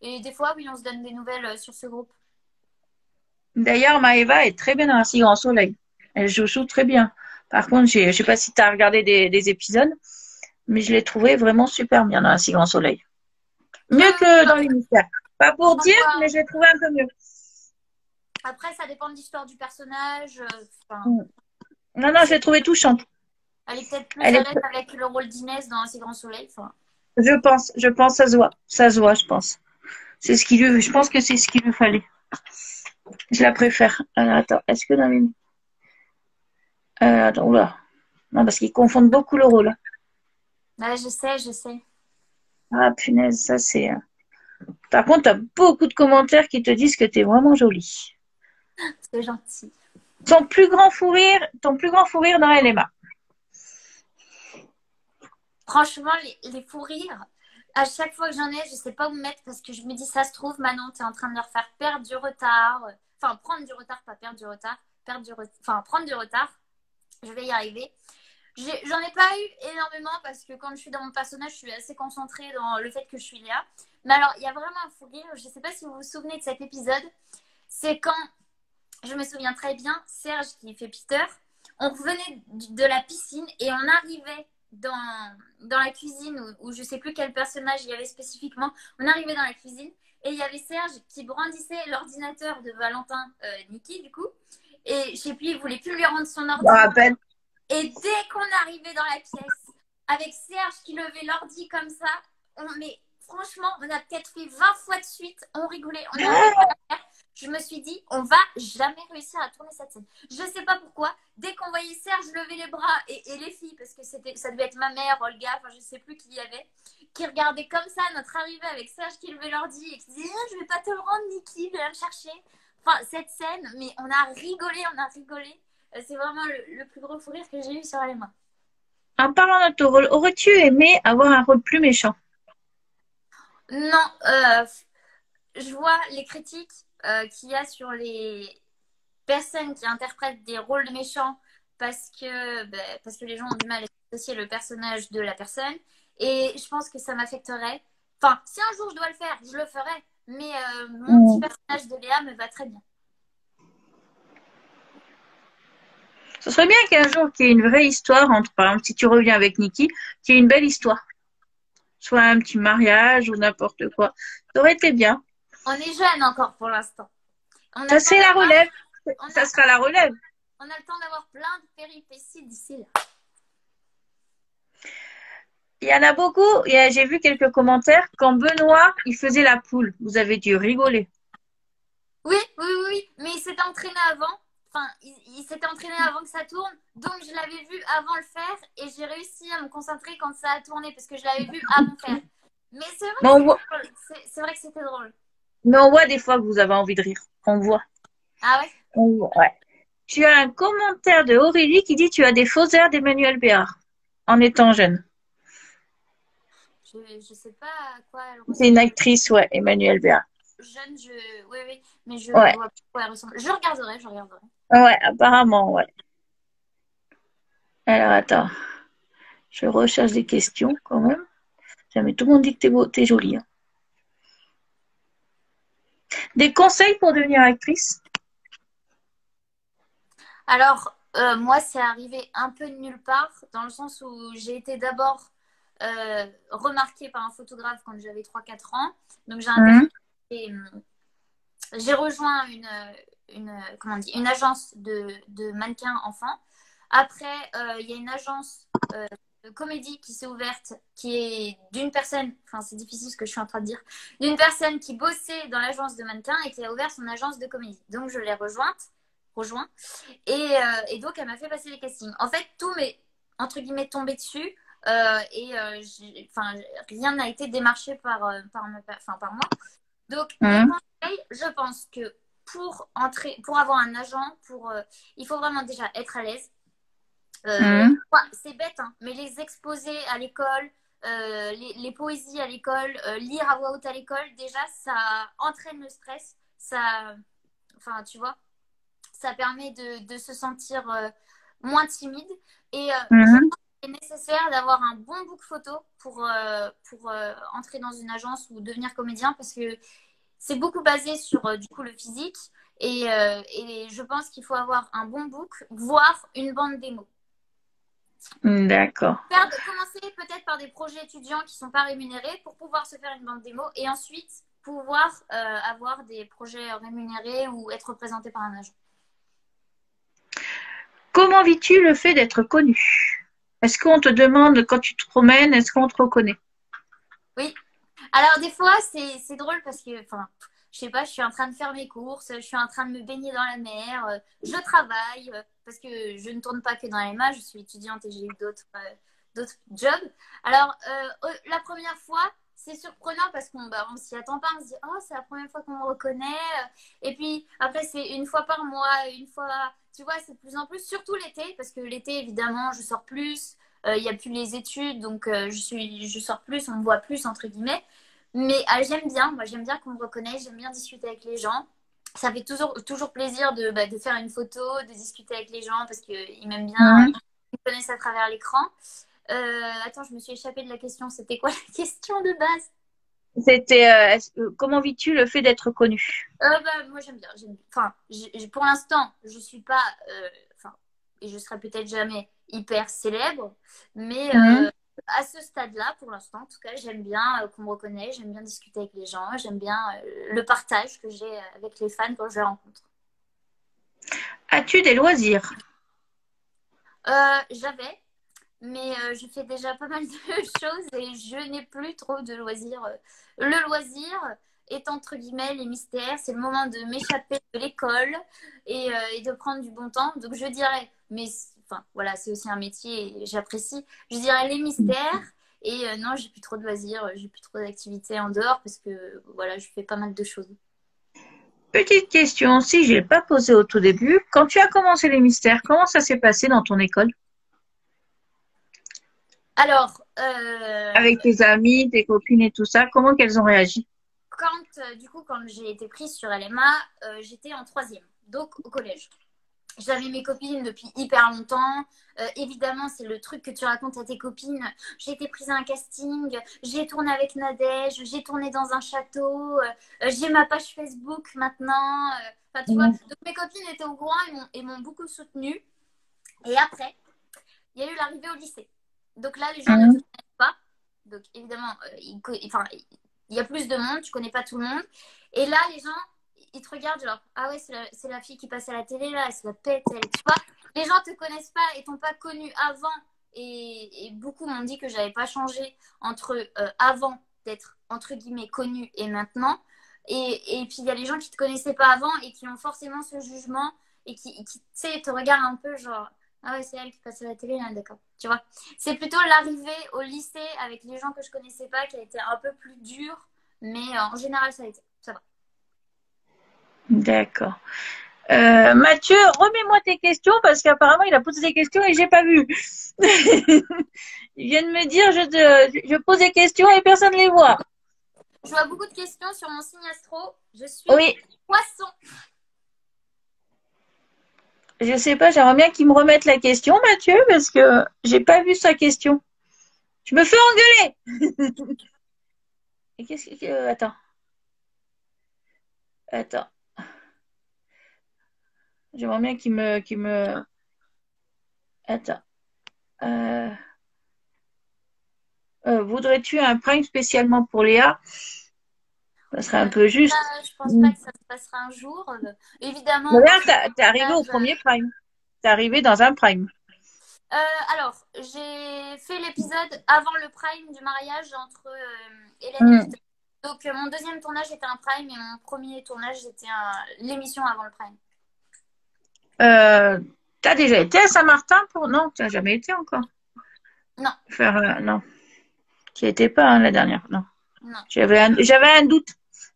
Et des fois, oui, on se donne des nouvelles sur ce groupe. D'ailleurs, Maëva est très bien dans Un si grand soleil. Elle joue très bien. Par contre, je sais pas si tu as regardé des épisodes, mais je l'ai trouvée vraiment super bien dans Un si grand soleil. Mieux que dans les mystères. Pas pour dire, mais je l'ai trouvée un peu mieux. Après, ça dépend de l'histoire du personnage. Non, non, je l'ai trouvée touchante. Elle est peut-être plus Elle à est, l'aise avec le rôle d'Inès dans Un si grand soleil. je pense, ça se voit, je pense. Je pense que c'est ce qu'il lui fallait. Je la préfère. Alors, attends, est-ce que dans les, attends, oula. Non, parce qu'ils confondent beaucoup le rôle. Ouais, je sais, je sais. Ah, punaise, ça c'est. Par contre, t'as beaucoup de commentaires qui te disent que t'es vraiment jolie. C'est gentil. Ton plus grand fou rire dans LMA. Franchement, les fous rires, à chaque fois que j'en ai, je sais pas où me mettre parce que je me dis, ça se trouve, Manon, t'es en train de leur faire perdre du retard. Enfin, prendre du retard, pas perdre du retard. Enfin, prendre du retard. Je vais y arriver. J'en ai pas eu énormément parce que quand je suis dans mon personnage, je suis assez concentrée dans le fait que je suis Léa. Mais alors, il y a vraiment un fou rire. Je sais pas si vous vous souvenez de cet épisode. C'est quand, je me souviens très bien, Serge qui fait Peter, on revenait de la piscine et on arrivait dans la cuisine où je sais plus quel personnage il y avait spécifiquement. On arrivait dans la cuisine et il y avait Serge qui brandissait l'ordinateur de Valentin, Niki du coup. Et je sais plus, il voulait plus lui rendre son Je me ordi. rappelle. Et dès qu'on arrivait dans la pièce, avec Serge qui levait l'ordi comme ça, mais franchement, on a peut-être fait 20 fois de suite, on rigolait, on n'arrivait pas à faire. Je me suis dit, on va jamais réussir à tourner cette scène. Je sais pas pourquoi, dès qu'on voyait Serge lever les bras et les filles, parce que ça devait être ma mère, Olga, enfin je sais plus qui y avait, qui regardaient comme ça notre arrivée avec Serge qui levait l'ordi et qui disait, je vais pas te le rendre, Niki, viens me chercher. Enfin, cette scène, mais on a rigolé, on a rigolé. C'est vraiment le plus gros fou rire que j'ai eu sur les mains. En parlant de ton rôle, aurais-tu aimé avoir un rôle plus méchant? Non, je vois les critiques qu'il y a sur les personnes qui interprètent des rôles de méchants parce que les gens ont du mal à associer le personnage de la personne. Et je pense que ça m'affecterait. Enfin, si un jour je dois le faire, je le ferai. Mais mon petit personnage de Léa me va très bien. Ce serait bien qu'un jour qu'il y ait une vraie histoire entre, par exemple, si tu reviens avec Nikki, qu'il y ait une belle histoire. Soit un petit mariage ou n'importe quoi. Ça aurait été bien. On est jeune encore pour l'instant. Ça, c'est la relève. Ça sera la relève. On a le temps d'avoir plein de péripéties d'ici là. Il y en a beaucoup. J'ai vu quelques commentaires. Quand Benoît, il faisait la poule, vous avez dû rigoler. Oui, oui, oui, oui. Mais il s'était entraîné avant. Enfin, il s'était entraîné avant que ça tourne. Donc, je l'avais vu avant le faire et j'ai réussi à me concentrer quand ça a tourné parce que je l'avais vu avant faire. Mais c'est vrai, c'est vrai que c'était drôle. Mais on voit des fois que vous avez envie de rire. On voit. Ah ouais? Ouais. Tu as un commentaire de Aurélie qui dit tu as des faux airs d'Emmanuel Béard en étant jeune. Je sais pas à quoi elle ressemble. C'est une actrice, ouais, Emmanuel Béard. Jeune, oui, oui, mais je ouais. vois pas à quoi elle ressemble. Je regarderai, je regarderai. Ouais, apparemment, ouais. Alors, attends. Je recherche des questions quand même. Jamais tout le monde dit que t'es jolie. Hein. Des conseils pour devenir actrice? Alors, moi, c'est arrivé un peu de nulle part, dans le sens où j'ai été d'abord remarquée par un photographe quand j'avais 3-4 ans. Donc, j'ai rejoint une agence de mannequins enfants. Après, il y a une agence de comédie qui s'est ouverte, qui est d'une personne, enfin c'est difficile ce que je suis en train de dire, d'une personne qui bossait dans l'agence de mannequins et qui a ouvert son agence de comédie. Donc je l'ai rejoint. Et donc elle m'a fait passer les castings. En fait, tout m'est entre guillemets tombé dessus. Rien n'a été démarché par moi. Donc, les conseils, je pense que pour avoir un agent, il faut vraiment déjà être à l'aise. C'est bête, hein, mais les exposer à l'école, les poésies à l'école, lire à voix haute à l'école, déjà, ça entraîne le stress. Ça, enfin, tu vois, ça permet de se sentir moins timide. Et je Mhm. pense qu'il est nécessaire d'avoir un bon book photo pour entrer dans une agence ou devenir comédien parce que c'est beaucoup basé sur du coup le physique. Et je pense qu'il faut avoir un bon book, voire une bande démo. D'accord. Commencer peut-être par des projets étudiants qui ne sont pas rémunérés pour pouvoir se faire une bande démo et ensuite pouvoir avoir des projets rémunérés ou être représenté par un agent. Comment vis-tu le fait d'être connu? Est-ce qu'on te demande quand tu te promènes, est-ce qu'on te reconnaît? Oui. Alors des fois c'est drôle parce que enfin je sais pas, je suis en train de faire mes courses, je suis en train de me baigner dans la mer, je travaille parce que je ne tourne pas que dans les mains, je suis étudiante et j'ai eu d'autres jobs. Alors la première fois c'est surprenant parce qu'on on s'y attend pas, on se dit oh c'est la première fois qu'on me reconnaît et puis après c'est une fois par mois, une fois tu vois c'est de plus en plus surtout l'été parce que l'été évidemment je sors plus, il n'y a plus les études donc je sors plus, on me voit plus entre guillemets. Mais j'aime bien, moi j'aime bien qu'on me reconnaisse, j'aime bien discuter avec les gens. Ça fait toujours plaisir de faire une photo, de discuter avec les gens parce qu'ils m'aiment bien, Mhm. ils me connaissent à travers l'écran. Attends, je me suis échappée de la question. C'était quoi la question de base? C'était comment vis-tu le fait d'être connu? Moi j'aime bien. Enfin, pour l'instant, je suis pas, enfin, et je serai peut-être jamais hyper célèbre, mais Mhm. à ce stade-là, pour l'instant, en tout cas, j'aime bien qu'on me reconnaisse, j'aime bien discuter avec les gens, j'aime bien le partage que j'ai avec les fans quand je les rencontre. As-tu des loisirs? J'avais, mais je fais déjà pas mal de choses et je n'ai plus trop de loisirs. Le loisir est entre guillemets les mystères, c'est le moment de m'échapper de l'école et de prendre du bon temps. Donc je dirais, mais enfin voilà, c'est aussi un métier et j'apprécie. Je dirais les mystères et non, j'ai plus trop de loisirs, j'ai plus trop d'activités en dehors parce que voilà, je fais pas mal de choses. Petite question, si je ne l'ai pas posée au tout début, quand tu as commencé les mystères, comment ça s'est passé dans ton école? Alors, Avec tes amis, tes copines et tout ça, comment qu'elles ont réagi? quand j'ai été prise sur LMA, j'étais en troisième, donc au collège. J'avais mes copines depuis hyper longtemps. Évidemment, c'est le truc que tu racontes à tes copines. J'ai été prise à un casting, j'ai tourné avec Nadège, j'ai tourné dans un château, j'ai ma page Facebook maintenant. Enfin, tu vois, Mhm. donc mes copines étaient au courant et m'ont beaucoup soutenue. Et après, il y a eu l'arrivée au lycée. Donc là, les gens ne te Mhm. connaissent pas. Donc évidemment, enfin, il y a plus de monde, tu connais pas tout le monde. Et là, les gens, ils te regardent genre, ah ouais, c'est la fille qui passe à la télé là, elle se la pète, elle, tu vois. Les gens te connaissent pas et t'ont pas connu avant. Et beaucoup m'ont dit que j'avais pas changé entre avant d'être entre guillemets connue et maintenant. Et puis il y a les gens qui te connaissaient pas avant et qui ont forcément ce jugement et qui tu sais, te regardent un peu genre, ah ouais, c'est elle qui passe à la télé, là, d'accord. Tu vois, c'est plutôt l'arrivée au lycée avec les gens que je connaissais pas qui a été un peu plus dur, mais en général, ça a été. Ça va. D'accord. Mathieu, remets-moi tes questions parce qu'apparemment il a posé des questions et j'ai pas vu. Il vient de me dire je pose des questions et personne ne les voit. Je vois beaucoup de questions sur mon signe astro. Je suis Oui, poisson. je sais pas, j'aimerais bien qu'il me remette la question, Mathieu, parce que j'ai pas vu sa question. Je me fais engueuler. Et qu'est-ce que attends. J'aimerais bien qu'il me attends. Euh, voudrais-tu un prime spécialement pour Léa? Ça serait un peu juste. Je pense pas que ça se passera un jour. Mais Évidemment, là, quand je fais t'es arrivé un au stage, premier prime. T'es arrivé dans un prime. alors, j'ai fait l'épisode avant le prime du mariage entre Hélène et Hmm. Peter. Donc, mon deuxième tournage était un prime et mon premier tournage c'était l'émission avant le prime. Euh, t'as déjà été à Saint-Martin pour... Non, tu n'as jamais été encore. Non, Faire, non, tu n'y étais pas hein, la dernière. Non. non. J'avais un doute.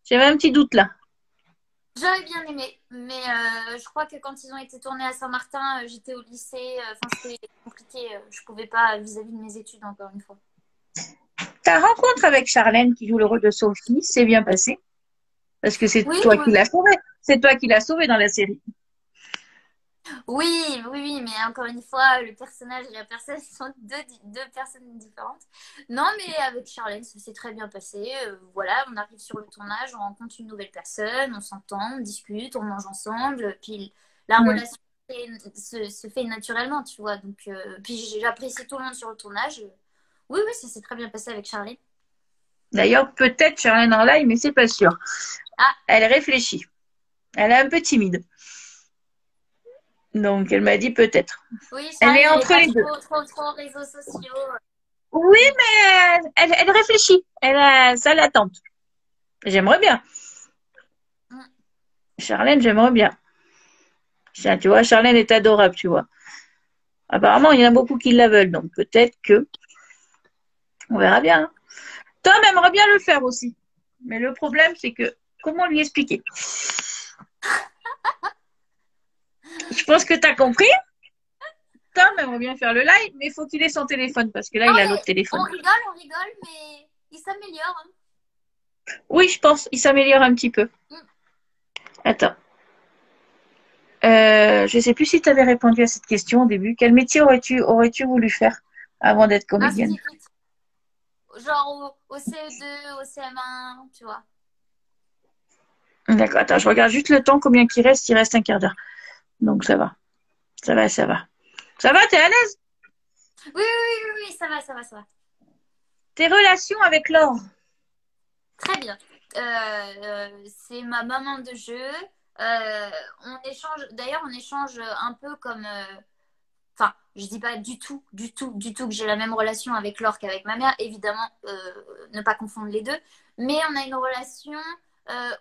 J'avais un petit doute là. J'aurais bien aimé, mais je crois que quand ils ont été tournés à Saint-Martin, j'étais au lycée. Enfin, c'était compliqué. Je pouvais pas vis-à-vis de mes études, encore une fois. Ta rencontre avec Charlène, qui joue le rôle de Sophie, s'est bien passée. Parce que c'est Oui, toi oui, qui l'as sauvée. C'est toi qui l'as sauvée dans la série. oui, oui, oui, mais encore une fois, le personnage et la personne sont deux personnes différentes. Non, mais avec Charlène, ça s'est très bien passé. Voilà, on arrive sur le tournage, on rencontre une nouvelle personne, on s'entend, on discute, on mange ensemble, puis la Mm. relation se fait naturellement, tu vois. Donc, puis j'apprécie tout le monde sur le tournage. Oui, oui, ça s'est très bien passé avec Charlène. D'ailleurs, peut-être Charlène en live, mais c'est pas sûr. Ah, Elle réfléchit. Elle est un peu timide. Donc, elle m'a dit peut-être. oui, Elle Charlène, est elle est entre pas les deux. trop réseaux sociaux. Oui, mais elle réfléchit. Ça l'attente. J'aimerais bien. Mm. Charlène, j'aimerais bien. Tu vois, Charlène est adorable, tu vois. Apparemment, il y en a beaucoup qui la veulent, donc peut-être que on verra bien. Hein. Tom aimerait bien le faire aussi. Mais le problème, c'est que comment lui expliquer? Je pense que tu as compris. Tom aimerait bien faire le live, mais il faut qu'il ait son téléphone parce que là, Non, il a l'autre mais téléphone. on rigole, mais il s'améliore. Hein. Oui, je pense, il s'améliore un petit peu. Mm. Attends. Je sais plus si tu avais répondu à cette question au début. Quel métier aurais-tu voulu faire avant d'être comédienne? Institutrice. Genre au CE2, au CM1, tu vois. D'accord, attends, je regarde juste le temps, combien qu'il reste. Il reste un quart d'heure. Donc ça va. Ça va, ça va. Ça va, t'es à l'aise? Oui, oui, oui, oui, oui, ça va, ça va, ça va. Tes relations avec Laure? Très bien. C'est ma maman de jeu. On échange, d'ailleurs, on échange un peu comme. Enfin, je dis pas du tout que j'ai la même relation avec Laure qu'avec ma mère. Évidemment, ne pas confondre les deux. Mais on a une relation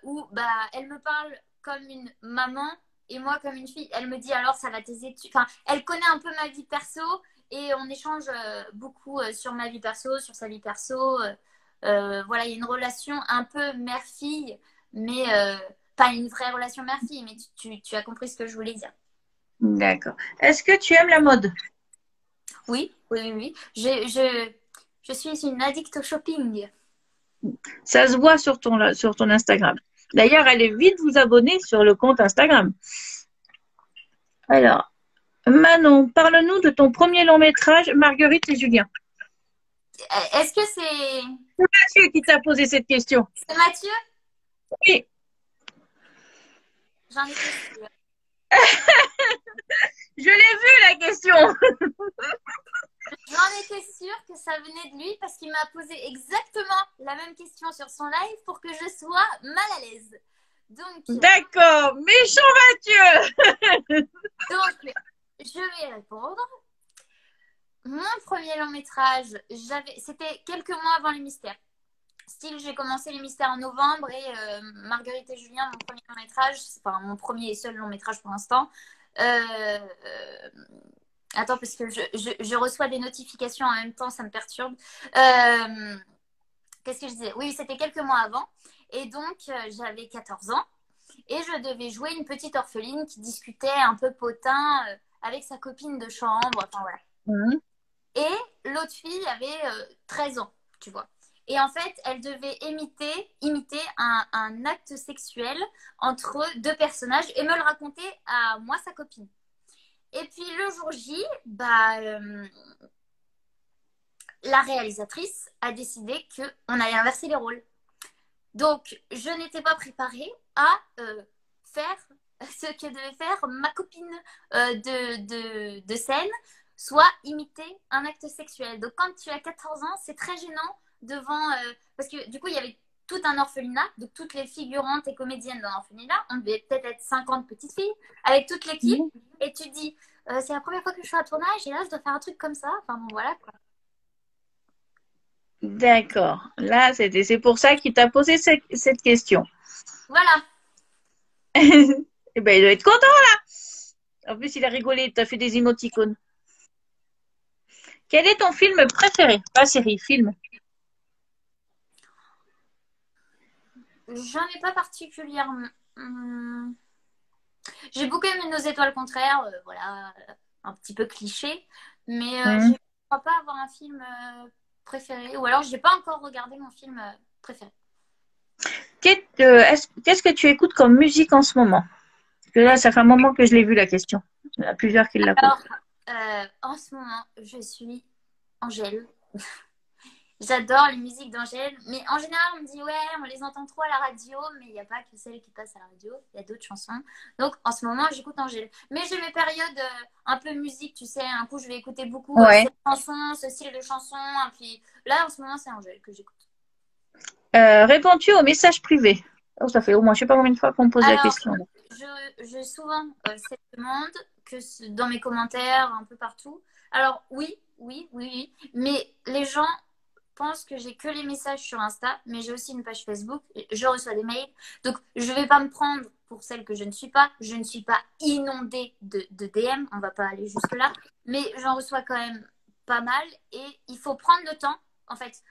où bah, elle me parle comme une maman et moi comme une fille. Elle me dit alors ça va tes études. Enfin, elle connaît un peu ma vie perso et on échange beaucoup sur ma vie perso, sur sa vie perso. Voilà, il y a une relation un peu mère-fille, mais pas une vraie relation mère-fille. Mais tu as compris ce que je voulais dire. D'accord. Est-ce que tu aimes la mode? Oui, oui, oui, oui. Je suis une addict au shopping. Ça se voit sur ton Instagram. D'ailleurs, allez vite vous abonner sur le compte Instagram. Alors, Manon, parle-nous de ton premier long métrage, Marguerite et Julien. Est-ce que c'est Mathieu qui t'a posé cette question. Mathieu? Oui, J'en étais sûre. je l'ai vu la question. J'en étais sûre que ça venait de lui parce qu'il m'a posé exactement la même question sur son live pour que je sois mal à l'aise. Donc, D'accord, méchant Mathieu. je vais répondre. Mon premier long métrage, c'était quelques mois avant les mystères. Style, j'ai commencé les mystères en novembre et Marguerite et Julien, mon premier long métrage, enfin mon premier et seul long métrage pour l'instant. Attends, parce que je reçois des notifications en même temps, ça me perturbe. Qu'est-ce que je disais? Oui, c'était quelques mois avant. Et donc, j'avais 14 ans et je devais jouer une petite orpheline qui discutait un peu potin avec sa copine de chambre. Enfin, voilà. Mhm. Et l'autre fille avait 13 ans, tu vois. Et en fait, elle devait imiter un acte sexuel entre deux personnages et me le raconter à moi, sa copine. Et puis le jour J, bah, la réalisatrice a décidé qu'on allait inverser les rôles. Donc, je n'étais pas préparée à faire ce que devait faire ma copine de scène, soit imiter un acte sexuel. Donc, quand tu as 14 ans, c'est très gênant devant... parce que du coup, il y avait tout un orphelinat, donc toutes les figurantes et comédiennes dans l'orphelinat, on devait peut-être être 50 petites filles, avec toute l'équipe, et tu te dis, c'est la première fois que je fais un tournage, et là, je dois faire un truc comme ça. Enfin bon, voilà, quoi. D'accord. Là, c'est pour ça qu'il t'a posé cette question. Voilà. Eh ben, il doit être content là. En plus, il a rigolé, il t'a fait des émoticônes. Quel est ton film préféré? Pas série, film. J'en ai pas particulièrement. J'ai beaucoup aimé Nos étoiles contraires, voilà, un petit peu cliché, mais je Hmm. ne crois pas avoir un film préféré. Ou alors, j'ai pas encore regardé mon film préféré. Qu'est-ce que tu écoutes comme musique en ce moment? Parce que là, ça fait un moment que je l'ai vu la question. Il y en a plusieurs qui la posent. Alors, en ce moment, je suis Angèle. J'adore les musiques d'Angèle, mais en général, on me dit ouais, on les entend trop à la radio, mais il n'y a pas que celles qui passent à la radio, il y a d'autres chansons. Donc en ce moment, j'écoute Angèle. Mais j'ai mes périodes un peu musique, tu sais, un coup je vais écouter beaucoup Ouais. cette chanson, ce style de chanson, et puis là en ce moment, c'est Angèle que j'écoute. Réponds-tu aux messages privés? Oh, ça fait au moins, je sais pas combien de fois qu'on me pose la Alors, question. je souvent cette demande dans mes commentaires, un peu partout. Alors oui, mais les gens pense que j'ai que les messages sur Insta, mais j'ai aussi une page Facebook. Je reçois des mails. Donc, je vais pas me prendre pour celle que je ne suis pas. Je ne suis pas inondée de DM. On va pas aller jusque-là. Mais j'en reçois quand même pas mal. Et il faut prendre le temps. En fait,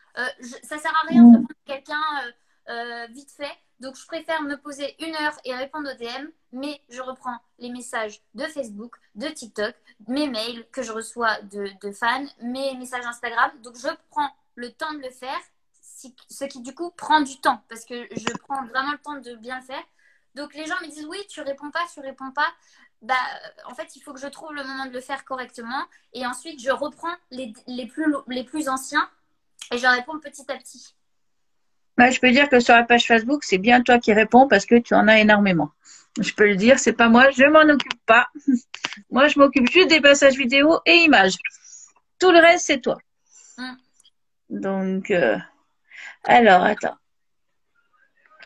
ça sert à rien de répondre à quelqu'un vite fait. Donc, je préfère me poser 1 heure et répondre aux DM. Mais je reprends les messages de Facebook, de TikTok, mes mails que je reçois de fans, mes messages Instagram. Donc, je prends le temps de le faire, ce qui du coup prend du temps parce que je prends vraiment le temps de bien le faire. Donc les gens me disent oui, tu réponds pas. Bah, en fait, il faut que je trouve le moment de le faire correctement et ensuite je reprends les plus anciens et je réponds petit à petit. Bah, je peux dire que sur la page Facebook, c'est bien toi qui réponds parce que tu en as énormément. Je peux le dire, c'est pas moi, je m'en occupe pas. Moi, je m'occupe juste des passages vidéo et images. Tout le reste, c'est toi. Donc, alors, attends.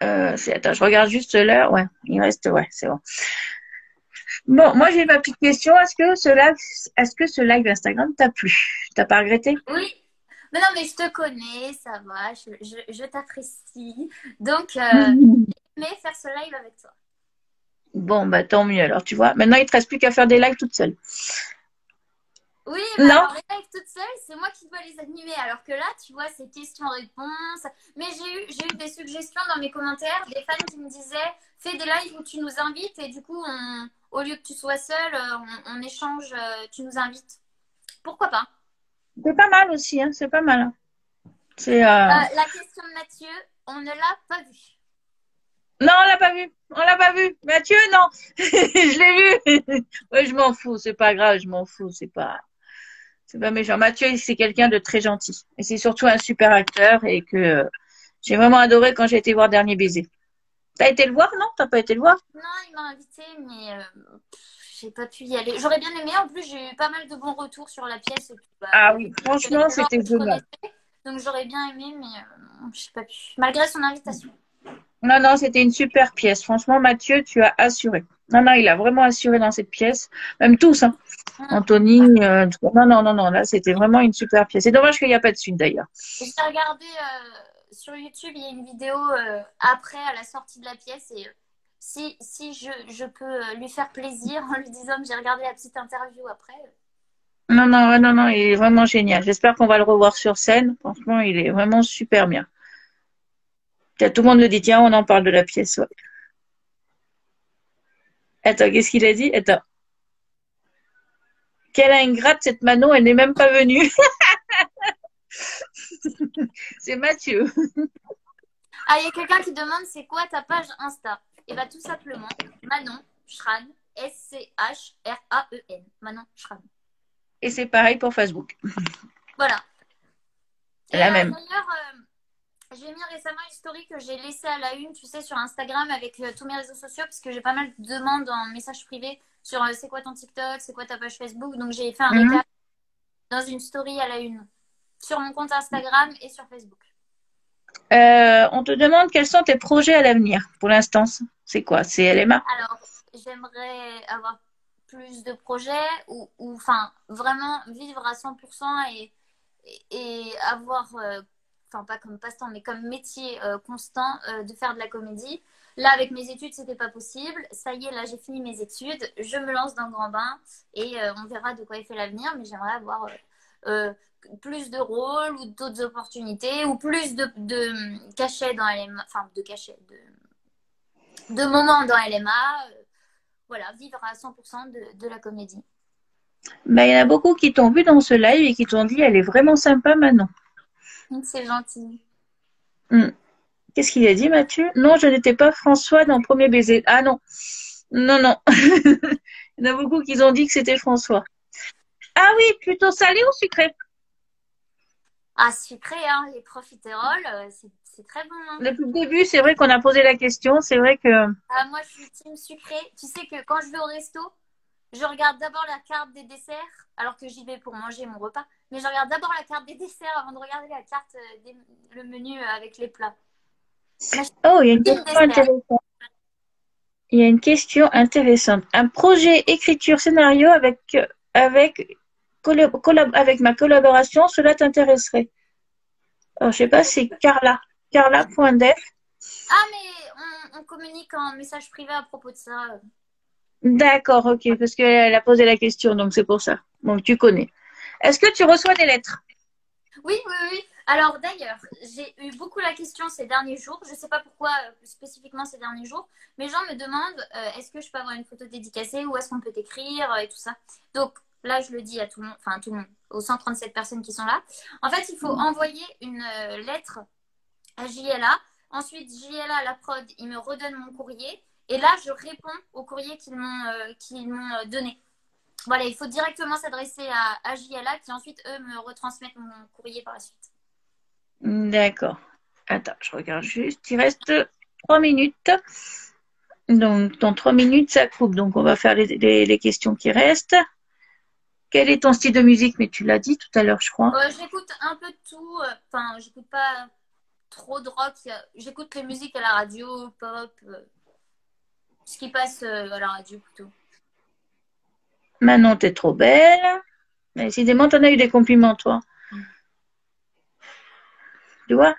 Attends, je regarde juste l'heure. Ouais, il reste, ouais, c'est bon. Bon, moi, j'ai ma petite question. Est-ce que ce live Instagram t'a plu? T'as pas regretté? Oui. Mais non, mais je te connais, ça va, je t'apprécie. Donc, mais faire ce live avec toi. Bon, bah, tant mieux. Alors, tu vois, maintenant, il te reste plus qu'à faire des lives toute seule. Oui, Non? alors les lives toute seule, c'est moi qui dois les animer. Alors que là, tu vois, c'est questions-réponses. Mais j'ai eu des suggestions dans mes commentaires, des fans qui me disaient fais des lives où tu nous invites et du coup, au lieu que tu sois seule, on échange, tu nous invites. Pourquoi pas? C'est pas mal aussi, hein, c'est pas mal. Hein. C'est. La question de Mathieu, on ne l'a pas vue. Non, on l'a pas vu. On l'a pas vu. Mathieu, non. Je l'ai vu. Ouais, je m'en fous. C'est pas grave. Je m'en fous. C'est pas méchant. Mathieu, c'est quelqu'un de très gentil. Et c'est surtout un super acteur et que j'ai vraiment adoré quand j'ai été voir Dernier Baiser. T'as été le voir, non? T'as pas été le voir? Non, il m'a invité, mais j'ai pas pu y aller. J'aurais bien aimé. En plus, j'ai eu pas mal de bons retours sur la pièce. Ah oui, franchement, c'était génial. Donc j'aurais bien aimé, mais j'ai pas pu. Malgré son invitation. Non, non, c'était une super pièce. Franchement, Mathieu, tu as assuré. Non, non, il a vraiment assuré dans cette pièce. Même tous, hein. Anthony, non, là, c'était vraiment une super pièce. C'est dommage qu'il n'y a pas de suite, d'ailleurs. J'ai regardé sur YouTube, il y a une vidéo après, à la sortie de la pièce. Et si je peux lui faire plaisir en lui disant que j'ai regardé la petite interview après. Non, non, non, non, il est vraiment génial. J'espère qu'on va le revoir sur scène. Franchement, il est vraiment super bien. Tout le monde me dit, tiens, on en parle de la pièce. Ouais. Attends, qu'est-ce qu'il a dit? Attends. Quelle ingrate cette Manon, elle n'est même pas venue. C'est Mathieu. Ah, il y a quelqu'un qui demande c'est quoi ta page Insta? Et bah tout simplement, Manon Schran, S-C-H-R-A-E-N. Manon Schran. Et c'est pareil pour Facebook. Voilà. La même. D'ailleurs, j'ai mis récemment une story que j'ai laissée à la une, tu sais, sur Instagram avec tous mes réseaux sociaux, parce que j'ai pas mal de demandes en message privé sur c'est quoi ton TikTok, c'est quoi ta page Facebook. Donc j'ai fait un récap dans une story à la une sur mon compte Instagram et sur Facebook. On te demande quels sont tes projets à l'avenir. Pour l'instant, c'est quoi? C'est LMA? Alors, j'aimerais avoir plus de projets ou enfin, vraiment vivre à 100% et avoir, enfin, pas comme passe-temps, mais comme métier constant de faire de la comédie. Là, avec mes études, c'était pas possible. Ça y est, là, j'ai fini mes études. Je me lance dans le grand bain et on verra de quoi il fait l'avenir. Mais j'aimerais avoir plus de rôles ou d'autres opportunités ou plus de cachets dans LMA, enfin, de moments dans LMA. Voilà, vivre à 100% de la comédie. Ben, il y en a beaucoup qui t'ont vu dans ce live et qui t'ont dit, elle est vraiment sympa, Manon. C'est gentil. Hmm. Qu'est-ce qu'il a dit, Mathieu? Non, je n'étais pas François dans le premier baiser. Ah non, non, non. Il y en a beaucoup qui ont dit que c'était François. Ah oui, plutôt salé ou sucré? Ah, sucré, hein, les profiteroles, c'est très bon, hein. Depuis le début, c'est vrai qu'on a posé la question. C'est vrai que... Ah, moi, je suis team sucré. Tu sais que quand je vais au resto, je regarde d'abord la carte des desserts, alors que j'y vais pour manger mon repas. Mais je regarde d'abord la carte des desserts avant de regarder la carte, le menu avec les plats. Moi, je suis Oh, il y a une team question dessert. intéressante. Il y a une question intéressante. Un projet écriture scénario avec ma collaboration, cela t'intéresserait? Alors, je sais pas, c'est Carla. Carla.def. Ah, mais on communique en message privé à propos de ça. D'accord, ok, parce qu'elle a posé la question, donc c'est pour ça. Donc, tu connais. Est-ce que tu reçois des lettres? Oui, oui, oui. Alors d'ailleurs, j'ai eu beaucoup la question ces derniers jours. Je ne sais pas pourquoi spécifiquement ces derniers jours, mais les gens me demandent est-ce que je peux avoir une photo dédicacée ou est-ce qu'on peut t'écrire et tout ça. Donc là, je le dis à tout le monde, enfin à tout le monde, aux 137 personnes qui sont là. En fait, il faut envoyer une lettre à JLA. Ensuite, JLA, la prod, il me redonne mon courrier. Et là, je réponds au courrier qu'ils m'ont donné. Voilà, il faut directement s'adresser à JLA qui ensuite, eux, me retransmettent mon courrier par la suite. D'accord. Attends, je regarde juste. Il reste 3 minutes. Donc, dans 3 minutes, ça coupe. Donc, on va faire les questions qui restent. Quel est ton style de musique? Mais tu l'as dit tout à l'heure, je crois. J'écoute un peu de tout. Enfin, j'écoute pas trop de rock. J'écoute les musiques à la radio, pop, ce qui passe à la radio plutôt. Manon, t'es trop belle. Mais décidément, t'en as eu des compliments, toi. Tu vois?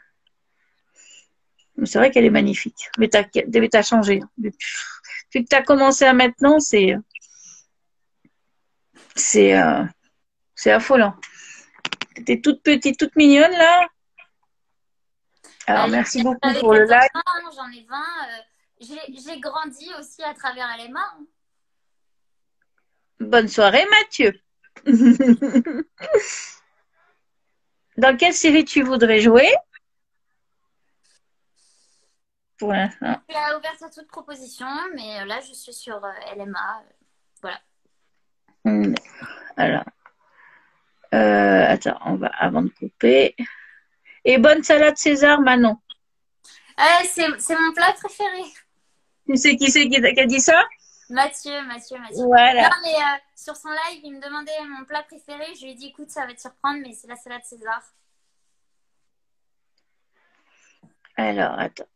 Mais c'est vrai qu'elle est magnifique. Mais t'as changé. Depuis que t'as commencé à maintenant, c'est, euh, c'est affolant. T'étais toute petite, toute mignonne, là. Alors, Bah, merci beaucoup j'avais pour le 14 live. ans, hein, j'en ai 20. J'ai grandi aussi à travers LMA, hein. Bonne soirée, Mathieu. Dans quelle série tu voudrais jouer? Pour l'instant. Je suis ouverte à toute proposition, mais là, je suis sur LMA. Voilà. Alors, attends, on va avant de couper. Et bonne salade César, Manon. C'est mon plat préféré. Tu sais qui c'est qui a dit ça? Mathieu, Mathieu, Mathieu. Non, Voilà. mais sur son live, il me demandait mon plat préféré. Je lui ai dit, écoute, ça va te surprendre, mais c'est la salade César. Alors, attends.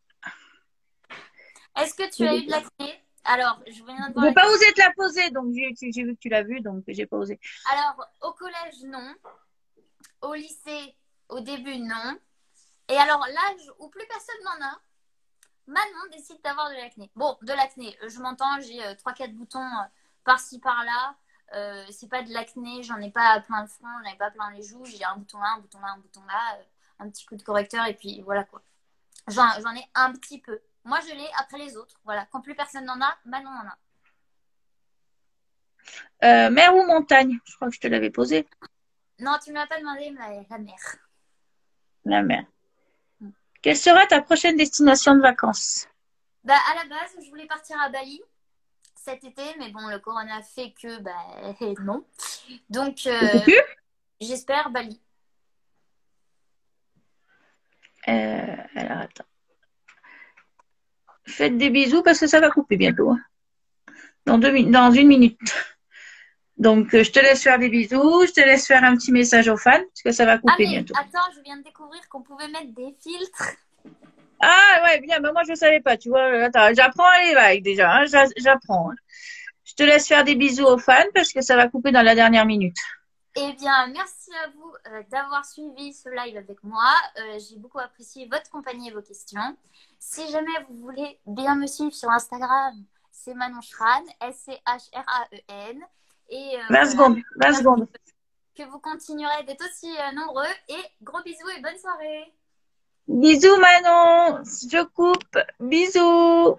Est-ce que tu as eu de l'acné? Alors, je viens de voir J'ai la pas question. osé te la poser, donc j'ai vu que tu l'as vu, donc j'ai pas osé. Alors, au collège, non. Au lycée, au début, non. Et alors, l'âge où plus personne n'en a, Manon décide d'avoir de l'acné. Bon, de l'acné, je m'entends, j'ai 3-4 boutons par-ci, par-là. C'est pas de l'acné, j'en ai pas plein le front, j'en ai pas plein les joues. J'ai un bouton là, un bouton là, un bouton là, un petit coup de correcteur, et puis voilà quoi. J'en ai un petit peu. Moi, je l'ai après les autres. Voilà. Quand plus personne n'en a, Manon en a. Mer ou montagne? Je crois que je te l'avais posé. Non, tu ne m'as pas demandé la mer. La mer. Quelle sera ta prochaine destination de vacances? Bah, à la base, je voulais partir à Bali cet été, mais bon, le corona fait que bah, non. Donc, j'espère Bali. Alors, attends. Faites des bisous parce que ça va couper bientôt, hein. Dans 1 minute. Donc, je te laisse faire des bisous. Je te laisse faire un petit message aux fans parce que ça va Ah, couper mais bientôt. attends, je viens de découvrir qu'on pouvait mettre des filtres. Ah, ouais, bien. Mais moi, je ne savais pas. Tu vois, attends, j'apprends à les vagues déjà, hein, j'apprends, hein. Je te laisse faire des bisous aux fans parce que ça va couper dans la dernière minute. Eh bien, merci à vous d'avoir suivi ce live avec moi. J'ai beaucoup apprécié votre compagnie et vos questions. Si jamais vous voulez bien me suivre sur Instagram, c'est Manon Schran, SCHRAEN. Et 20 voilà, secondes, 20 secondes. que vous continuerez d'être aussi nombreux. Et gros bisous et bonne soirée. Bisous Manon, je coupe. Bisous.